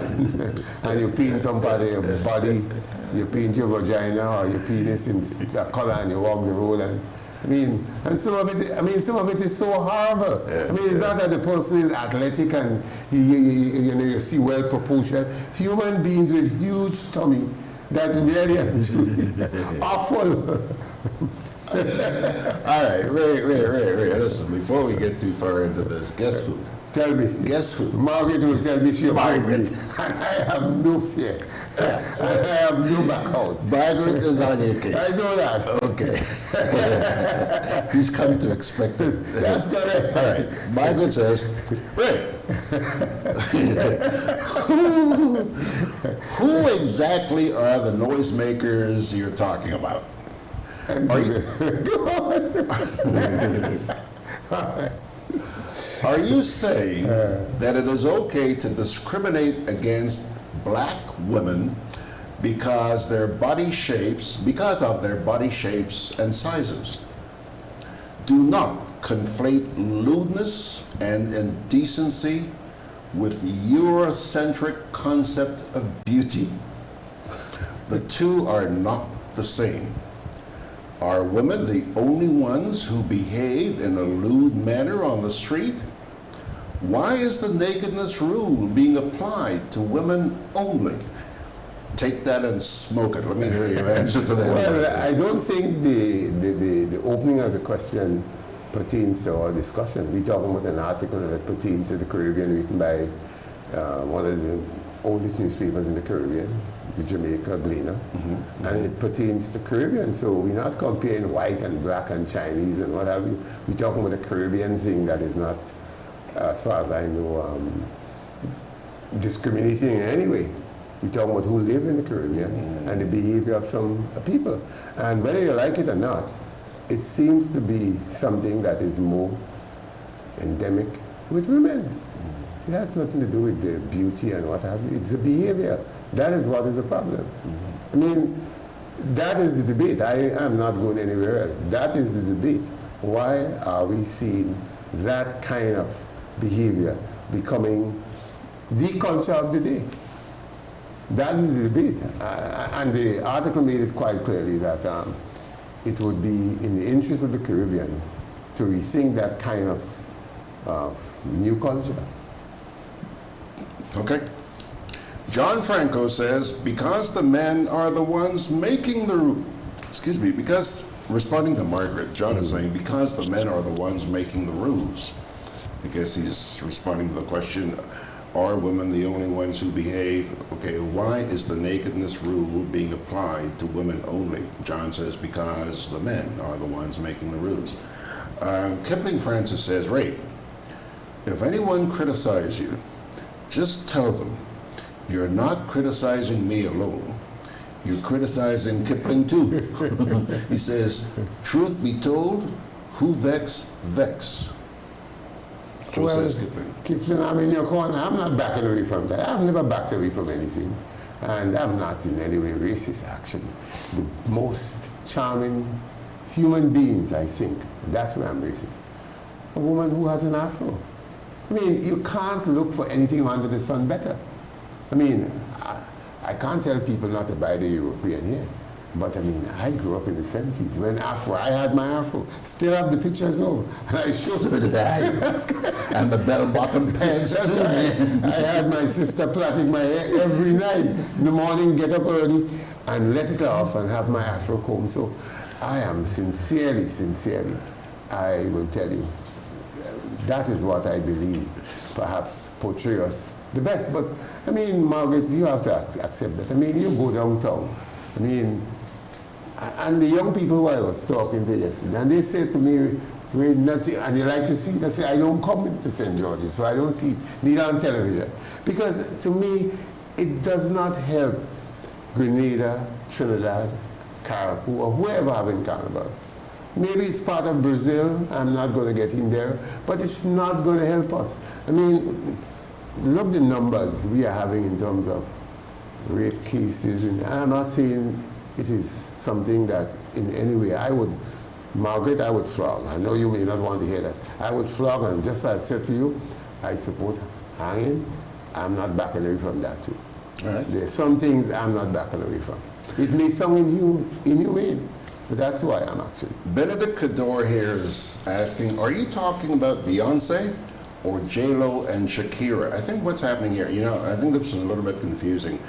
and you paint some part of your body, you paint your vagina or your penis in a color, and you walk the road. And I mean, and some of it is so horrible. I mean, it's not that the person is athletic and you know, you see well proportioned. Human beings with huge tummy that really are awful. All right, wait. Listen, before we get too far into this, guess who? Tell me. Guess who? Margaret will tell me she Margaret. I have no fear. I have no back out. Margaret is on your case. I know that. Okay. He's come to expect it. That's correct. All right. Margaret says, Ray, who exactly are the noisemakers you're talking about? Are you saying that it is okay to discriminate against black women because of their body shapes and sizes? Do not conflate lewdness and indecency with Eurocentric concept of beauty. The two are not the same. Are women the only ones who behave in a lewd manner on the street? Why is the nakedness rule being applied to women only? Take that and smoke it. Let me hear your answer to that. Well, I don't think the opening of the question pertains to our discussion. We're talking about an article that pertains to the Caribbean written by one of the oldest newspapers in the Caribbean, the Jamaica Gleaner, and it pertains to Caribbean. So we're not comparing white and black and Chinese and what have you. We're talking about a Caribbean thing that is not, as far as I know, discriminating in any way. We're talking about who live in the Caribbean and the behavior of some people. And whether you like it or not, it seems to be something that is more endemic with women. It has nothing to do with the beauty and what have you. It's the behavior. That is what is the problem. I mean, that is the debate. I am not going anywhere else. That is the debate. Why are we seeing that kind of behavior becoming the culture of the day? That is the debate. And the article made it quite clearly that it would be in the interest of the Caribbean to rethink that kind of new culture. Okay. John Franco says, because the men are the ones making the, because responding to Margaret, John is saying, because the men are the ones making the rules. I guess he's responding to the question, are women the only ones who behave? Okay, why is the nakedness rule being applied to women only? John says, because the men are the ones making the rules. Kipling Francis says, Ray, if anyone criticizes you, just tell them, you're not criticizing me alone. You're criticizing Kipling too. He says, truth be told, who vex, vex. Joe says Kipling, I'm in your corner. I'm not backing away from that. I've never backed away from anything. And I'm not in any way racist, actually. The most charming human beings, I think. That's why I'm racist. A woman who has an afro. I mean, you can't look for anything under the sun better. I mean, I can't tell people not to buy the European here. But I mean, I grew up in the 70s when I had my afro. Still have the pictures of. And I showed So did I. And the bell-bottom pants too, man. I had my sister plaiting my hair every night. In the morning, get up early and let it off and have my afro comb. So I am sincerely, I will tell you, that is what I believe perhaps portray us the best. But I mean, Margaret, you have to accept that. I mean, you go downtown. I mean, and the young people who I was talking to yesterday, and they said to me, "We're nothing," and they like to see it. I say, I don't come into St. George's, so I don't see it, neither on television. Because to me, it does not help Grenada, Trinidad, Caribou, or whoever having carnival. Maybe it's part of Brazil, I'm not going to get in there, but it's not going to help us. I mean, look the numbers we are having in terms of rape cases, and I'm not saying it is something that in any way Margaret, I would flog. I know you may not want to hear that. I would flog, and just as I said to you, I support hanging. I'm not backing away from that too. All right. There's some things I'm not backing away from. It may sound inhumane, but that's who I am actually. Benedict Cador here is asking, are you talking about Beyonce or J-Lo and Shakira? I think what's happening here, I think this is a little bit confusing.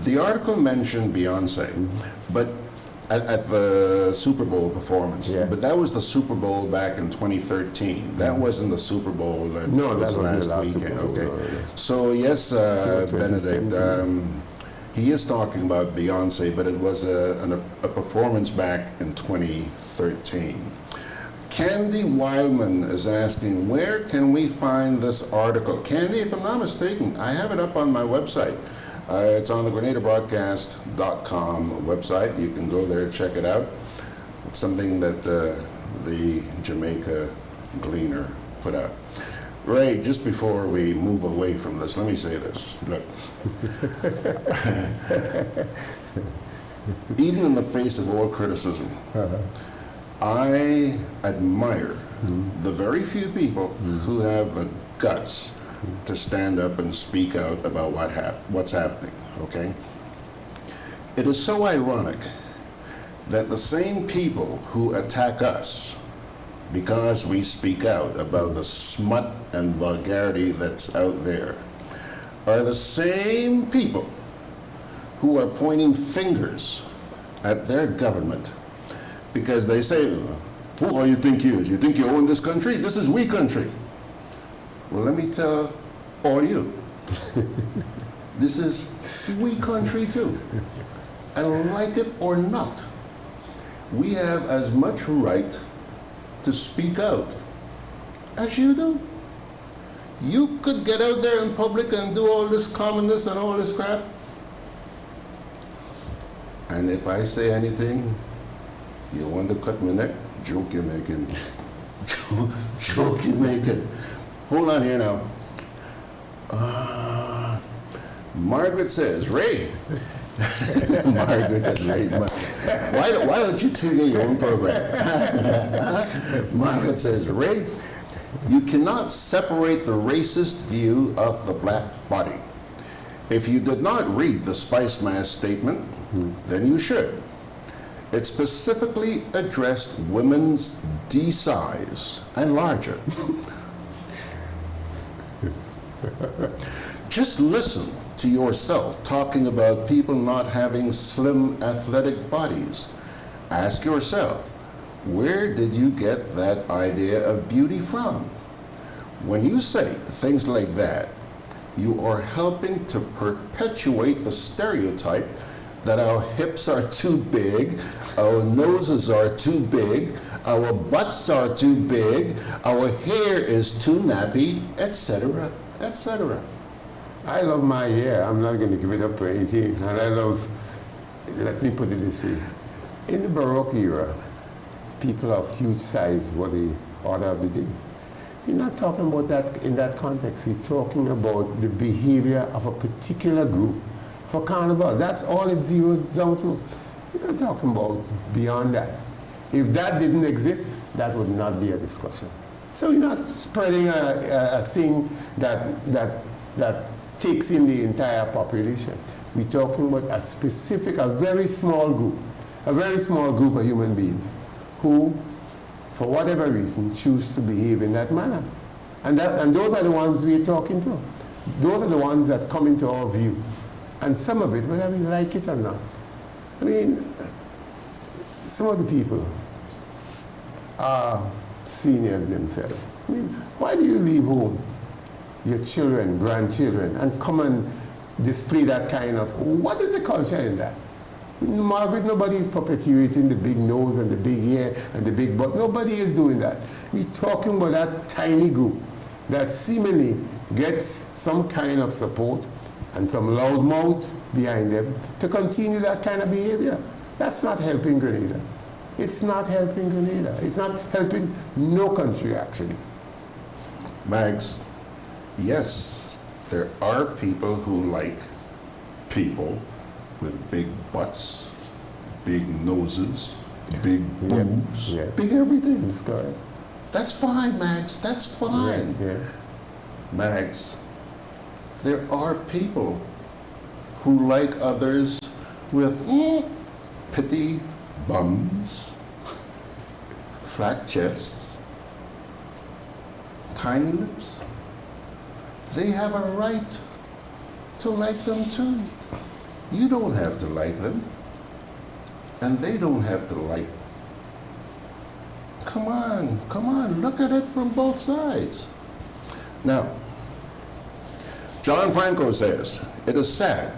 The article mentioned Beyonce, but at the Super Bowl performance, but that was the Super Bowl back in 2013. That wasn't the Super Bowl that was last weekend. Okay. So yes, Benedict, he is talking about Beyonce, but it was a performance back in 2013. Candy Wildman is asking, where can we find this article? Candy, if I'm not mistaken, I have it up on my website. It's on the GRENADABROADCAST.com website. You can go there, check it out. It's something that the Jamaica Gleaner put out. Ray, just before we move away from this, let me say this. Look, even in the face of all criticism, I admire the very few people who have the guts to stand up and speak out about what's happening, okay? It is so ironic that the same people who attack us because we speak out about the smut and vulgarity that's out there are the same people who are pointing fingers at their government because they say, who do you think you is? You think you own this country? This is we country. Well, let me tell all you, this is we country too. And like it or not, we have as much right to speak out as you do. You could get out there in public and do all this commonness and all this crap. And if I say anything, you want to cut my neck? Joke you're making. Joke you're making. Hold on here now. Margaret says, Ray. Margaret and Ray. Why don't you two get your own program? Margaret says, Ray, you cannot separate the racist view of the black body. If you did not read the Spice Mass statement, then you should. It specifically addressed women's D size and larger. Just listen to yourself talking about people not having slim athletic bodies. Ask yourself, where did you get that idea of beauty from? When you say things like that, you are helping to perpetuate the stereotype that our hips are too big, our noses are too big, our butts are too big, our hair is too nappy, etc., etc. I love my hair. I'm not going to give it up for anything. And I love, let me put it this way. In the Baroque era, people of huge size were the order of the day. We're not talking about that in that context. We're talking about the behavior of a particular group for Carnival. That's all it zeroes down to. We're not talking about beyond that. If that didn't exist, that would not be a discussion. So we're not spreading a thing that takes in the entire population. We're talking about a specific, a very small group of human beings who, for whatever reason, choose to behave in that manner. And those are the ones we're talking to. Those are the ones that come into our view. And some of it, whether we like it or not. I mean, some of the people are seniors themselves. I mean, why do you leave home, your children, grandchildren, and come and display that kind of, what is the culture in that? Margaret, nobody is perpetuating the big nose and the big ear and the big butt. Nobody is doing that. We're talking about that tiny group that seemingly gets some kind of support and some loud mouth behind them to continue that kind of behavior. That's not helping Grenada. It's not helping Grenada. It's not helping no country, actually. Mags, yes, there are people who like people with big butts, big noses, big boobs, big everything. That's correct. That's fine, Mags. That's fine. Yeah. Mags, there are people who like others with petty bums, flat chests, tiny lips. They have a right to like them too. You don't have to like them, and they don't have to like. Come on, look at it from both sides. Now, John Franco says, it is sad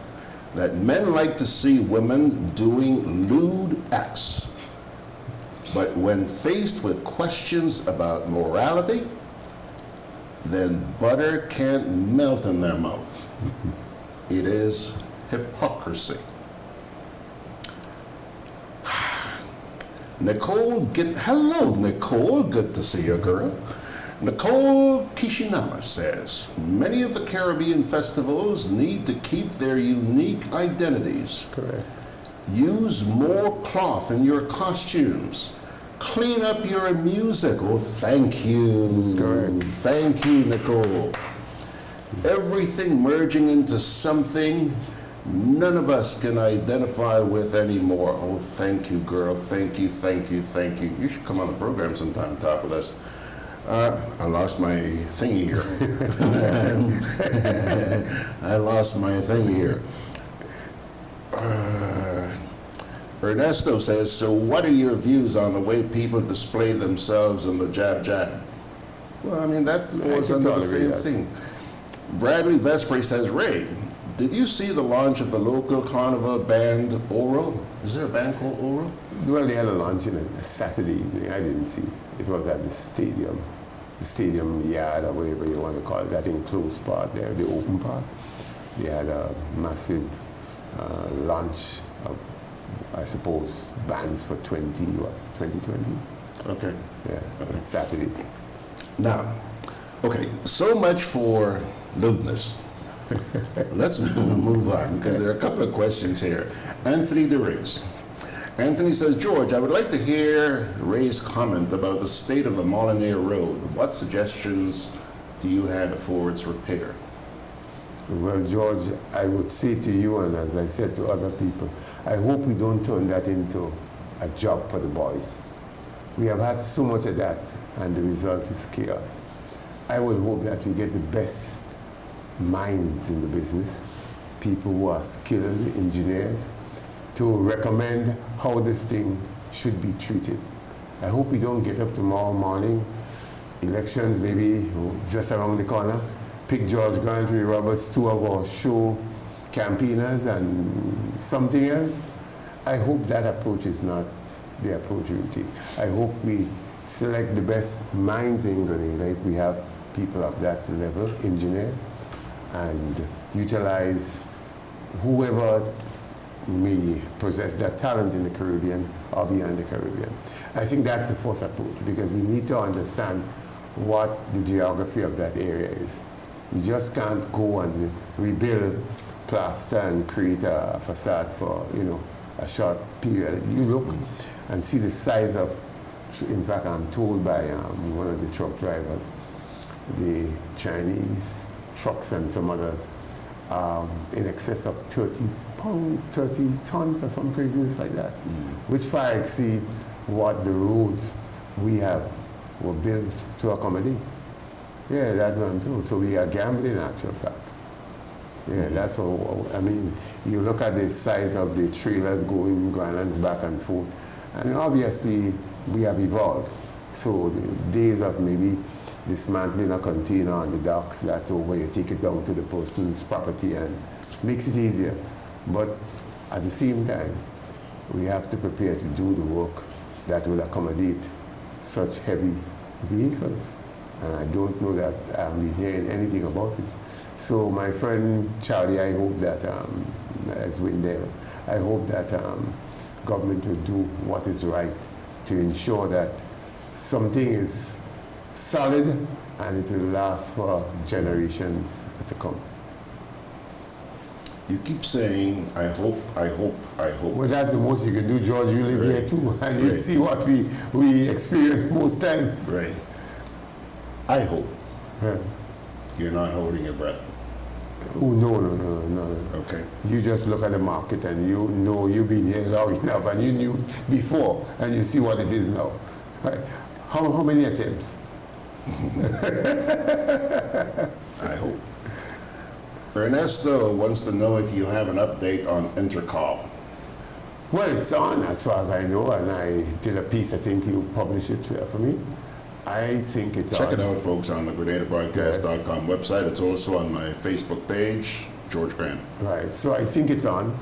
that men like to see women doing lewd acts, but when faced with questions about morality, then butter can't melt in their mouth. It is hypocrisy. Hello, Nicole, good to see you, girl. Nicole Kishinama says, many of the Caribbean festivals need to keep their unique identities. Correct. Use more cloth in your costumes. Clean up your music. Oh, thank you. That's correct. Thank you, Nicole. Everything merging into something none of us can identify with anymore. Oh, thank you, girl. Thank you, thank you, thank you. You should come on the program sometime and talk with us. I lost my thingy here. I lost my thingy here. Ernesto says, so what are your views on the way people display themselves in the jab jab? Well, I mean, that falls under the same thing. Bradley Vespre says, Ray, did you see the launch of the local carnival band Oral? Is there a band called Oral? Well, they had a launch on a Saturday evening. I didn't see it. It was at the stadium yard or whatever you want to call it, that enclosed part there, the open part. They had a massive launch of, I suppose, bands for 2020? Okay. Yeah, okay. Saturday. Now, okay, so much for lewdness. Let's move on, because there are a couple of questions here. Anthony DeRiggs. Anthony says, George, I would like to hear Ray's comment about the state of the Molyneux Road. What suggestions do you have for its repair? Well, George, I would say to you, and as I said to other people, I hope we don't turn that into a job for the boys. We have had so much of that, and the result is chaos. I would hope that we get the best minds in the business, people who are skilled engineers, to recommend how this thing should be treated. I hope we don't get up tomorrow morning, elections maybe just around the corner, pick George Grant, Ray Roberts, two of our show campaigners and something else. I hope that approach is not the approach we take. I hope we select the best minds in Grenada, if we have people of that level, engineers, and utilize whoever may possess that talent in the Caribbean or beyond the Caribbean. I think that's the first approach, because we need to understand what the geography of that area is. You just can't go and rebuild plaster and create a facade for, a short period. You look and see the size of, in fact, I'm told by one of the truck drivers, the Chinese trucks and some others, in excess of 30 tons or some craziness like that, which far exceeds what the roads we have were built to accommodate. Yeah, that's what I'm told. So we are gambling in actual fact. Yeah, that's what, I mean, you look at the size of the trailers going Granlands back and forth, and obviously we have evolved. So the days of maybe dismantling a container on the docks, that's over. You take it down to the person's property and makes it easier. But at the same time, we have to prepare to do the work that will accommodate such heavy vehicles. And I don't know that I'm hearing anything about it. So my friend Charlie, I hope that, as Windale, I hope that government will do what is right to ensure that something is solid and it will last for generations to come. You keep saying, I hope, I hope, I hope. Well, that's the most you can do, George. You live here too, and you see what we experience most times. Right. I hope. You're not holding your breath. Oh, no. Okay. You just look at the market and you know you've been here long enough and you knew before and you see what it is now. How many attempts? I hope. Ernesto wants to know if you have an update on Intercall. Well, it's on as far as I know, and I did a piece, I think you published it for me. I think it's Check on. it out, folks, on the GRENADABROADCAST.com website. It's also on my Facebook page, George Grant. Right, so I think it's on.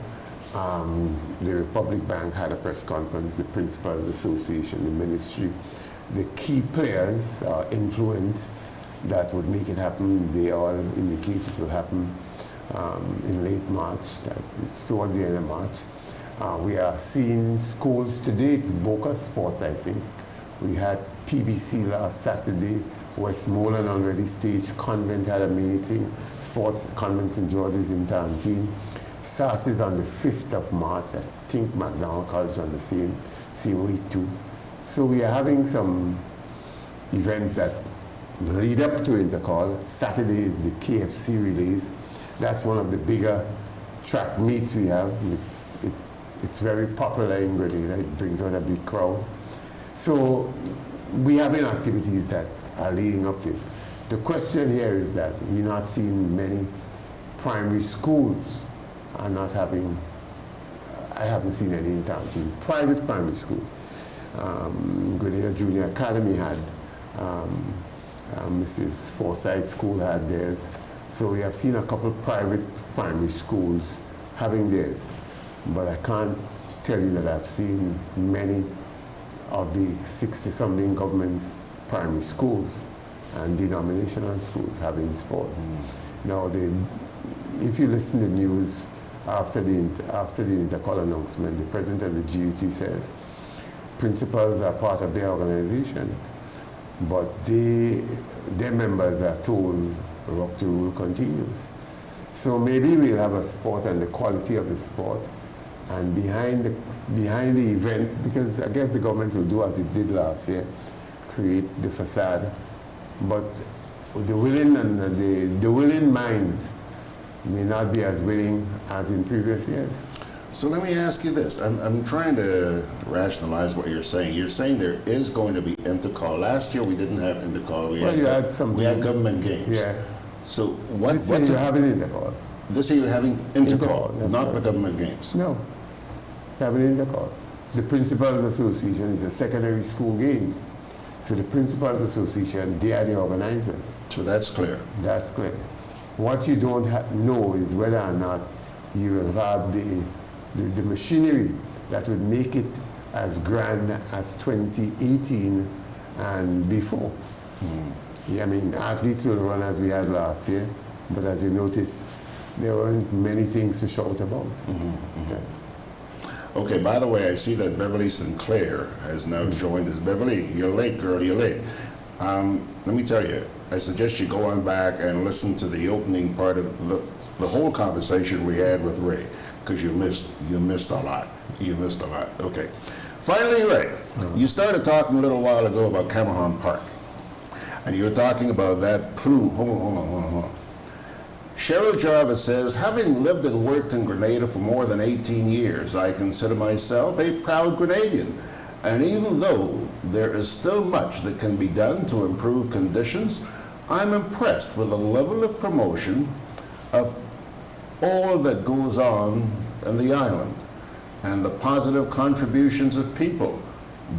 The Republic Bank had a press conference, the Principals Association, the Ministry, the key players, influence that would make it happen. They all indicate it will happen in late March, it's towards the end of March. We are seeing schools today, it's Boca Sports, I think. We had PBC last Saturday, Westmoreland already staged, Convent had a meeting, Sports, Convent St. George's in Tarantine. SAS is on the 5th of March, I think McDonald College on the same week too. So we are having some events that lead up to Intercall. Saturday is the KFC relays. That's one of the bigger track meets we have. It's very popular in Grenada. It brings out a big crowd. So we have activities that are leading up to it. The question here is that we're not seeing many primary schools are not having, I haven't seen any in town, private primary schools. Grenada Junior Academy had, Mrs. Forsyth School had theirs. So we have seen a couple private primary schools having theirs. But I can't tell you that I've seen many of the 60-something government primary schools and denominational schools having sports. Now, if you listen to the news after the Intercall announcement, the president of the GUT says principals are part of their organizations, but their members are told rock the rule continues. So maybe we'll have a sport and the quality of the sport, and behind the event, because I guess the government will do as it did last year, create the facade, but the willing and the willing minds may not be as willing as in previous years. So let me ask you this. I'm trying to rationalize what you're saying. You're saying there is going to be Intercall. Last year we didn't have Intercall. We had government games. Yeah. So This year you're having Intercall. This year you're having Intercall, not the government games. No, you're having Intercall. The Principals Association is a secondary school game. So the Principals Association, they are the organizers. So that's clear. That's clear. What you don't know is whether or not you will have the machinery that would make it as grand as 2018 and before. Yeah, I mean, athletes will run as we had last year, but as you notice, there weren't many things to shout about. Yeah. Okay, by the way, I see that Beverly Sinclair has now joined us. Beverly, you're late, girl, you're late. Let me tell you, I suggest you go on back and listen to the opening part of the whole conversation we had with Ray, because you missed a lot. You missed a lot. Okay. Finally, Ray, you started talking a little while ago about Camahan Park, and you were talking about that plume. Hold on. Cheryl Jarvis says, having lived and worked in Grenada for more than 18 years, I consider myself a proud Grenadian. And even though there is still much that can be done to improve conditions, I'm impressed with the level of promotion of all that goes on in the island and the positive contributions of people,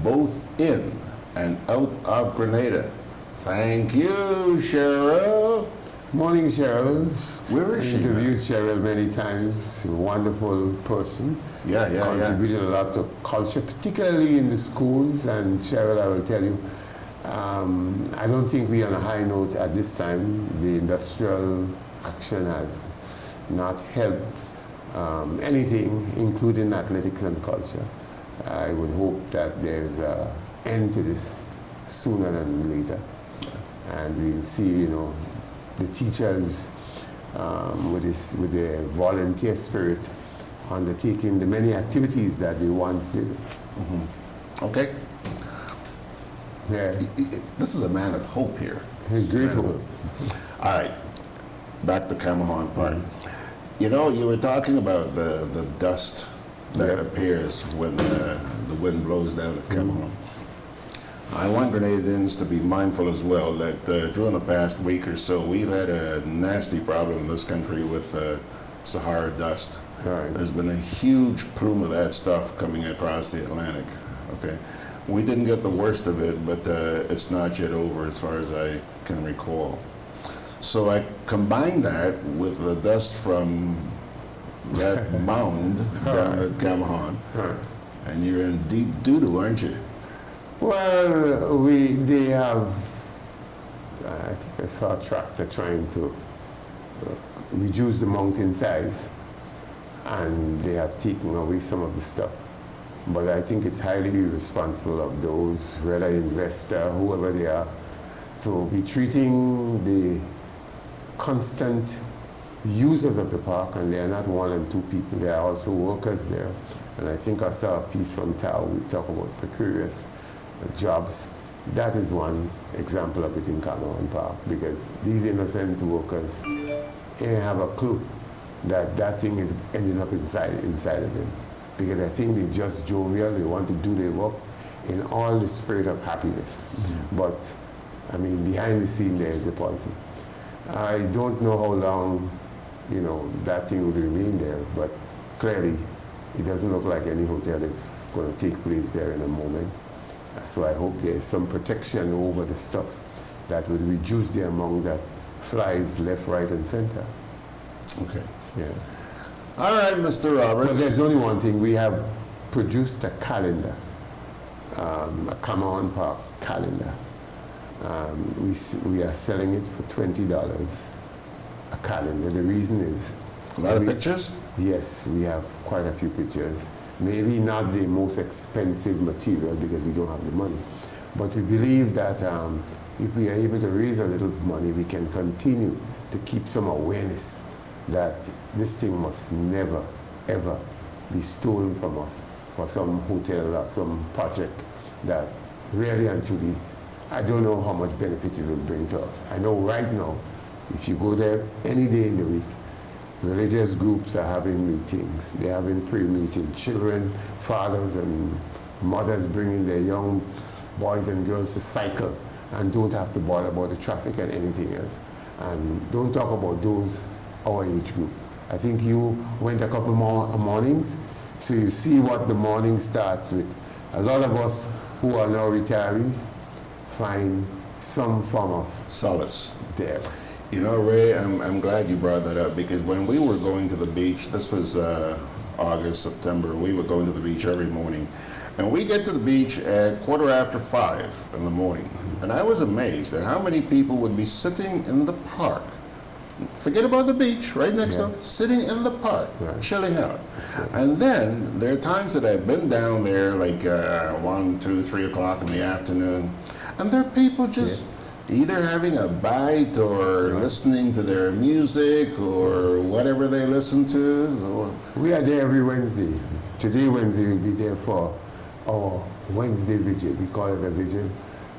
both in and out of Grenada. Thank you, Cheryl. Morning, Cheryl. Where is she? I interviewed Cheryl many times. A wonderful person. Yeah. Contributed a lot to culture, particularly in the schools. And Cheryl, I will tell you, I don't think we're on a high note at this time. The industrial action has not helped anything, including athletics and culture. I would hope that there's an end to this sooner than later. And we'll see, the teachers with their volunteer spirit undertaking the many activities that they once did. Okay. Yeah. This is a man of hope here. Great hope. All right. Back to Camahan Park. You were talking about the dust that appears when the wind blows down at Camahan. I want Grenadians to be mindful as well that during the past week or so, we've had a nasty problem in this country with Sahara dust. Right. There's been a huge plume of that stuff coming across the Atlantic. Okay, we didn't get the worst of it, but it's not yet over as far as I can recall. So I combined that with the dust from that mound down at Camahan, and you're in deep doo-doo, aren't you? Well, they have, I think I saw a tractor trying to reduce the mountain size, and they have taken away some of the stuff. But I think it's highly irresponsible of those, whether investor, whoever they are, to be treating the constant users of the park, and they are not one and two people, there are also workers there. And I think I saw a piece from Tao, we talk about precarious jobs. That is one example of it in Camahan Park, because these innocent workers have a clue that thing is ending up inside of them. Because I think they're just jovial, they want to do their work in all the spirit of happiness. But, I mean, behind the scene there is the poison. I don't know how long, that thing will remain there, but clearly it doesn't look like any hotel is going to take place there in a moment. So I hope there's some protection over the stuff that will reduce the amount that flies left, right, and center. Okay. Yeah. All right, Mr. Roberts. But there's only one thing. We have produced a calendar, a Camahan Park calendar. We are selling it for $20 a calendar. The reason is... A lot of pictures? Yes, we have quite a few pictures. Maybe not the most expensive material because we don't have the money. But we believe that if we are able to raise a little money, we can continue to keep some awareness that this thing must never, ever be stolen from us for some hotel or some project that really and truly, I don't know how much benefit it will bring to us. I know right now, if you go there any day in the week, religious groups are having meetings. They're having prayer meetings. Children, fathers and mothers bringing their young boys and girls to cycle and don't have to bother about the traffic and anything else. And don't talk about those, our age group. I think you went a couple more mornings, so you see what the morning starts with. A lot of us who are now retirees find some form of solace there. Ray, I'm glad you brought that up, because when we were going to the beach, this was August, September, we were going to the beach every morning. And we get to the beach at 5:15 in the morning. And I was amazed at how many people would be sitting in the park. Forget about the beach, right next door, sitting in the park, chilling out. And then there are times that I've been down there like 1, 2, 3 o'clock in the afternoon, And there are people just either having a bite or listening to their music or whatever they listen to. Or we are there every Wednesday. Today, Wednesday, we'll be there for our Wednesday vigil. We call it a vigil.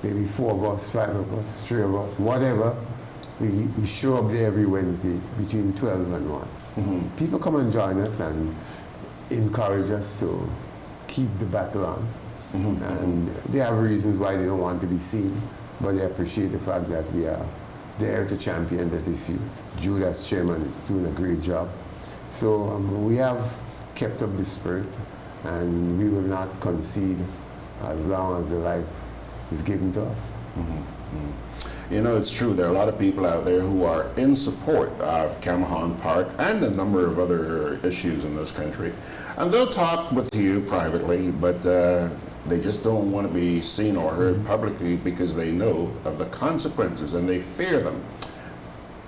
Maybe 4 of us, 5 of us, 3 of us, whatever. We show up there every Wednesday between 12 and 1. Mm-hmm. People come and join us and encourage us to keep the battle on. Mm-hmm. And they have reasons why they don't want to be seen, but they appreciate the fact that we are there to champion that issue. Jude, as chairman, is doing a great job. So we have kept up the spirit, and we will not concede as long as the life is given to us. Mm-hmm. Mm-hmm. You know, it's true. There are a lot of people out there who are in support of Camahan Park and a number of other issues in this country. And they'll talk with you privately, but they just don't want to be seen or heard publicly because they know of the consequences and they fear them.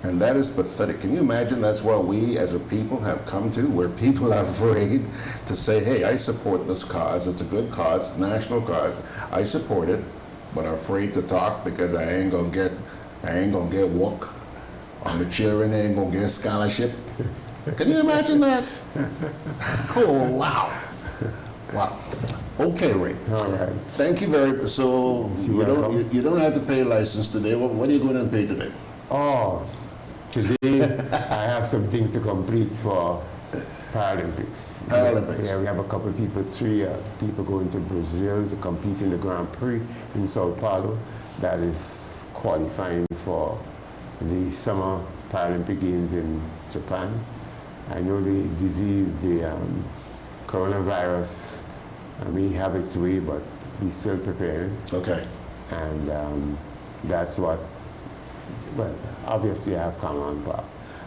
And that is pathetic. Can you imagine that's what we as a people have come to, where people are afraid to say, hey, I support this cause. It's a good cause, national cause. I support it, but I'm afraid to talk because I ain't gonna get work on the children, I ain't gonna get scholarship. Can you imagine that? Oh, wow. Wow. Okay, Ray. All right. Thank you very much. So you don't have to pay a license today. What are you going to pay today? Oh, today I have some things to complete for Paralympics. Paralympics. Yeah, we have a couple of people, 3 people going to Brazil to compete in the Grand Prix in Sao Paulo. That is qualifying for the Summer Paralympic Games in Japan. I know the disease, the coronavirus, may have its way, but we're still preparing. Okay. And that's what, well, obviously I have Camahan Park.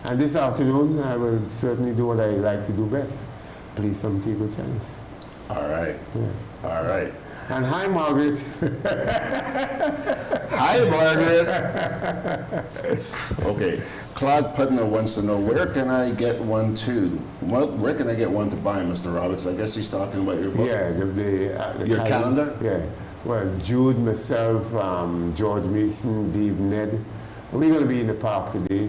And this afternoon, I will certainly do what I like to do best, play some table tennis. All right. Yeah. All right. And hi, Margaret. Hi, Margaret. Okay. Claude Putner wants to know, where can I get one to? Where can I get one to buy, Mr. Roberts? I guess he's talking about your book. Yeah, your calendar? Yeah. Well, Jude, myself, George Mason, Dave Ned. We're going to be in the park today.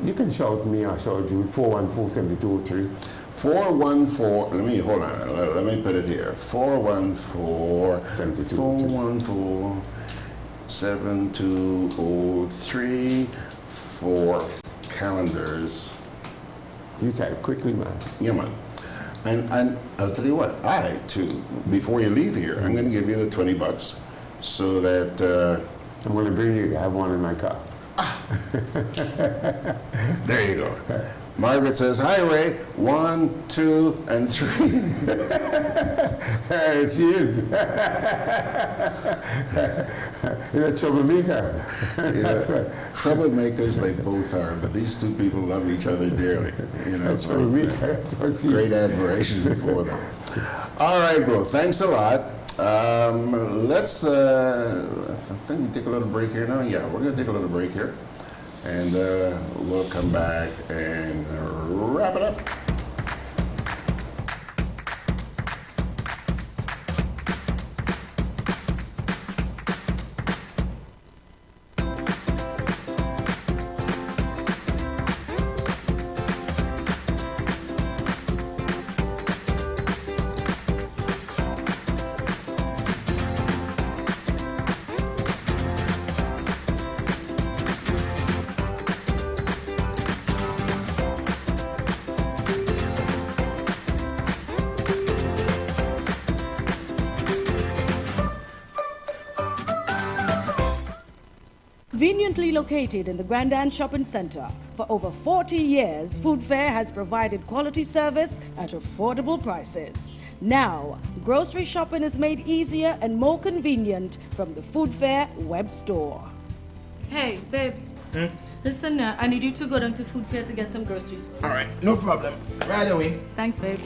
You can shout me or shout Jude, 414-7203. 414, hold on, let me put it here. 414-7203 for calendars. You type quickly, man. Yeah, man. And I'll tell you what, before you leave here, I'm going to give you the $20 so that... I'm going to bring you, I have one in my car. There you go. Margaret says, hi, Ray. 1, 2, and 3. She is. You're a troublemaker. Troublemakers they both are, but these two people love each other dearly. So great admiration for them. All right, bro. Thanks a lot. Let's, I think we take a little break here now. Yeah, we're going to take a little break here. And we'll come back and wrap it up. Conveniently located in the Grandand Shopping Center, for over 40 years, Food Fair has provided quality service at affordable prices. Now, grocery shopping is made easier and more convenient from the Food Fair web store. Hey, babe. Listen, I need you to go down to Food Fair to get some groceries. All right, no problem. Right away. Thanks, babe.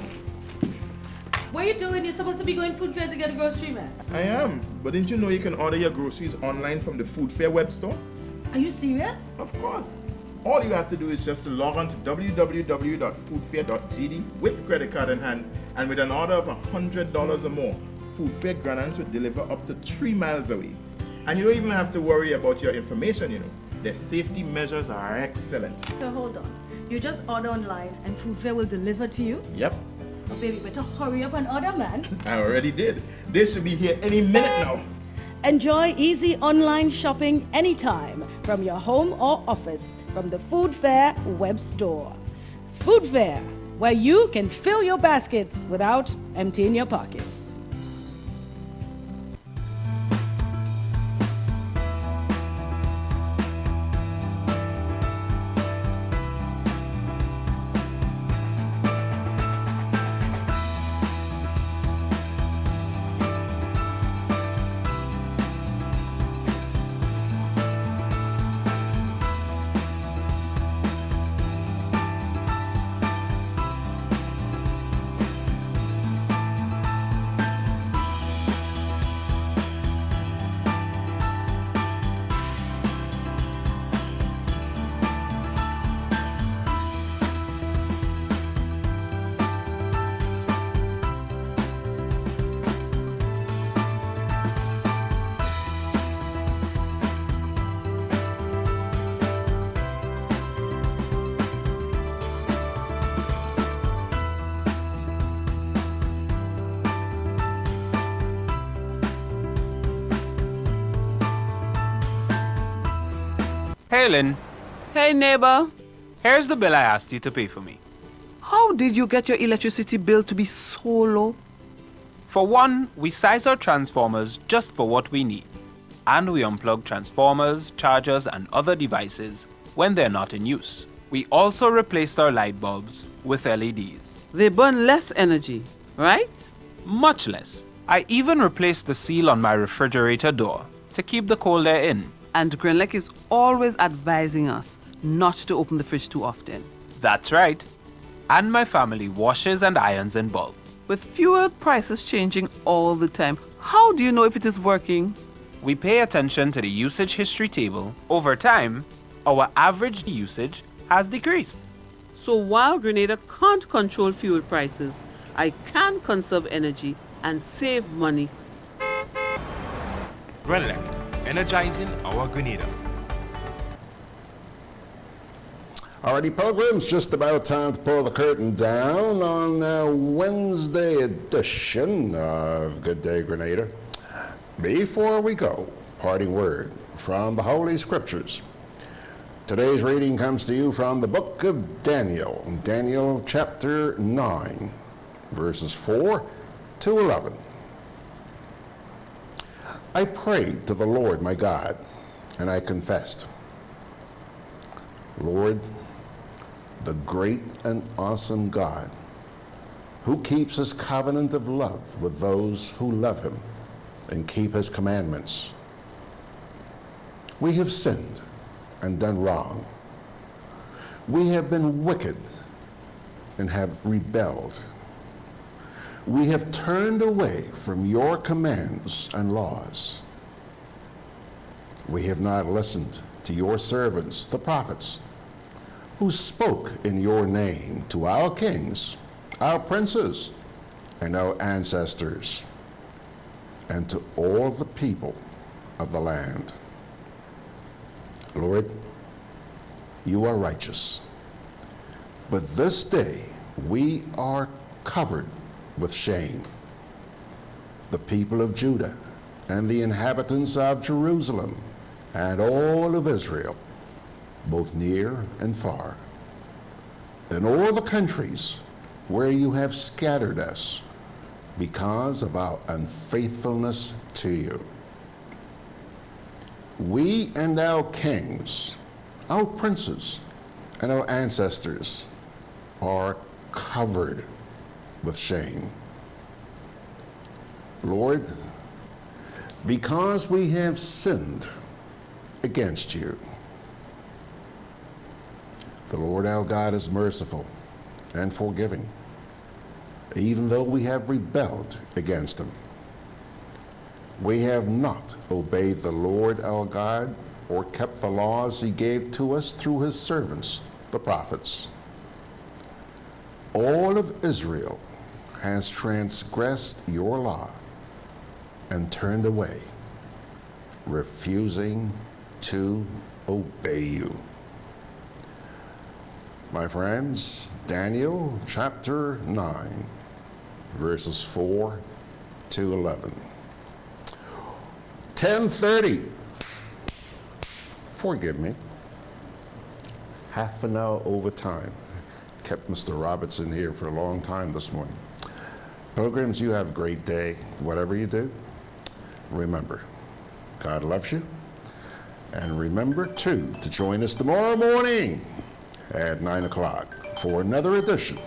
What are you doing? You're supposed to be going Food Fair to get a grocery, man. I am, but didn't you know you can order your groceries online from the Food Fair web store? Are you serious? Of course. All you have to do is just to log on to www.foodfair.gd with credit card in hand, and with an order of $100 or more, food fair, Grenadans would deliver up to 3 miles away. And you don't even have to worry about your information, you know. Their safety measures are excellent. So hold on. You just order online and food fair will deliver to you? Yep, Oh, baby, better hurry up and order, man. I already did. They should be here any minute now. Enjoy easy online shopping anytime from your home or office from the Food Fair web store. Food Fair, where you can fill your baskets without emptying your pockets. Hey, Lynn. Hey, neighbor. Here's the bill I asked you to pay for me. How did you get your electricity bill to be so low? For one, we size our transformers just for what we need. And we unplug transformers, chargers, and other devices when they're not in use. We also replaced our light bulbs with LEDs. They burn less energy, right? Much less. I even replaced the seal on my refrigerator door to keep the cold air in. And Grenlec is always advising us not to open the fridge too often. That's right. And my family washes and irons in bulk. With fuel prices changing all the time, how do you know if it is working? We pay attention to the usage history table. Over time, our average usage has decreased. So while Grenada can't control fuel prices, I can conserve energy and save money. GRENADA, energizing our Grenada. Alrighty, pilgrims, just about time to pull the curtain down on the Wednesday edition of Good Day Grenada. Before we go, parting word from the Holy Scriptures. Today's reading comes to you from the book of Daniel, Daniel chapter 9, verses 4 to 11. I prayed to the Lord my God, and I confessed, Lord, the great and awesome God, who keeps his covenant of love with those who love him and keep his commandments. We have sinned and done wrong. We have been wicked and have rebelled. We have turned away from your commands and laws. We have not listened to your servants, the prophets, who spoke in your name to our kings, our princes, and our ancestors, and to all the people of the land. Lord, you are righteous, but this day we are covered with shame. The people of Judah and the inhabitants of Jerusalem and all of Israel, both near and far, and all the countries where you have scattered us because of our unfaithfulness to you. We and our kings, our princes, and our ancestors are covered with shame. Lord, because we have sinned against you, the Lord our God is merciful and forgiving, even though we have rebelled against him. We have not obeyed the Lord our God or kept the laws he gave to us through his servants, the prophets. All of Israel has transgressed your law and turned away, refusing to obey you. My friends, Daniel chapter 9, verses 4 to 11. 10:30. Forgive me. Half an hour overtime. Kept Mr. Robertson here for a long time this morning. Pilgrims, you have a great day. Whatever you do, remember, God loves you. And remember, too, to join us tomorrow morning at 9 o'clock for another edition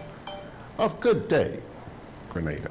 of Good Day, Grenada.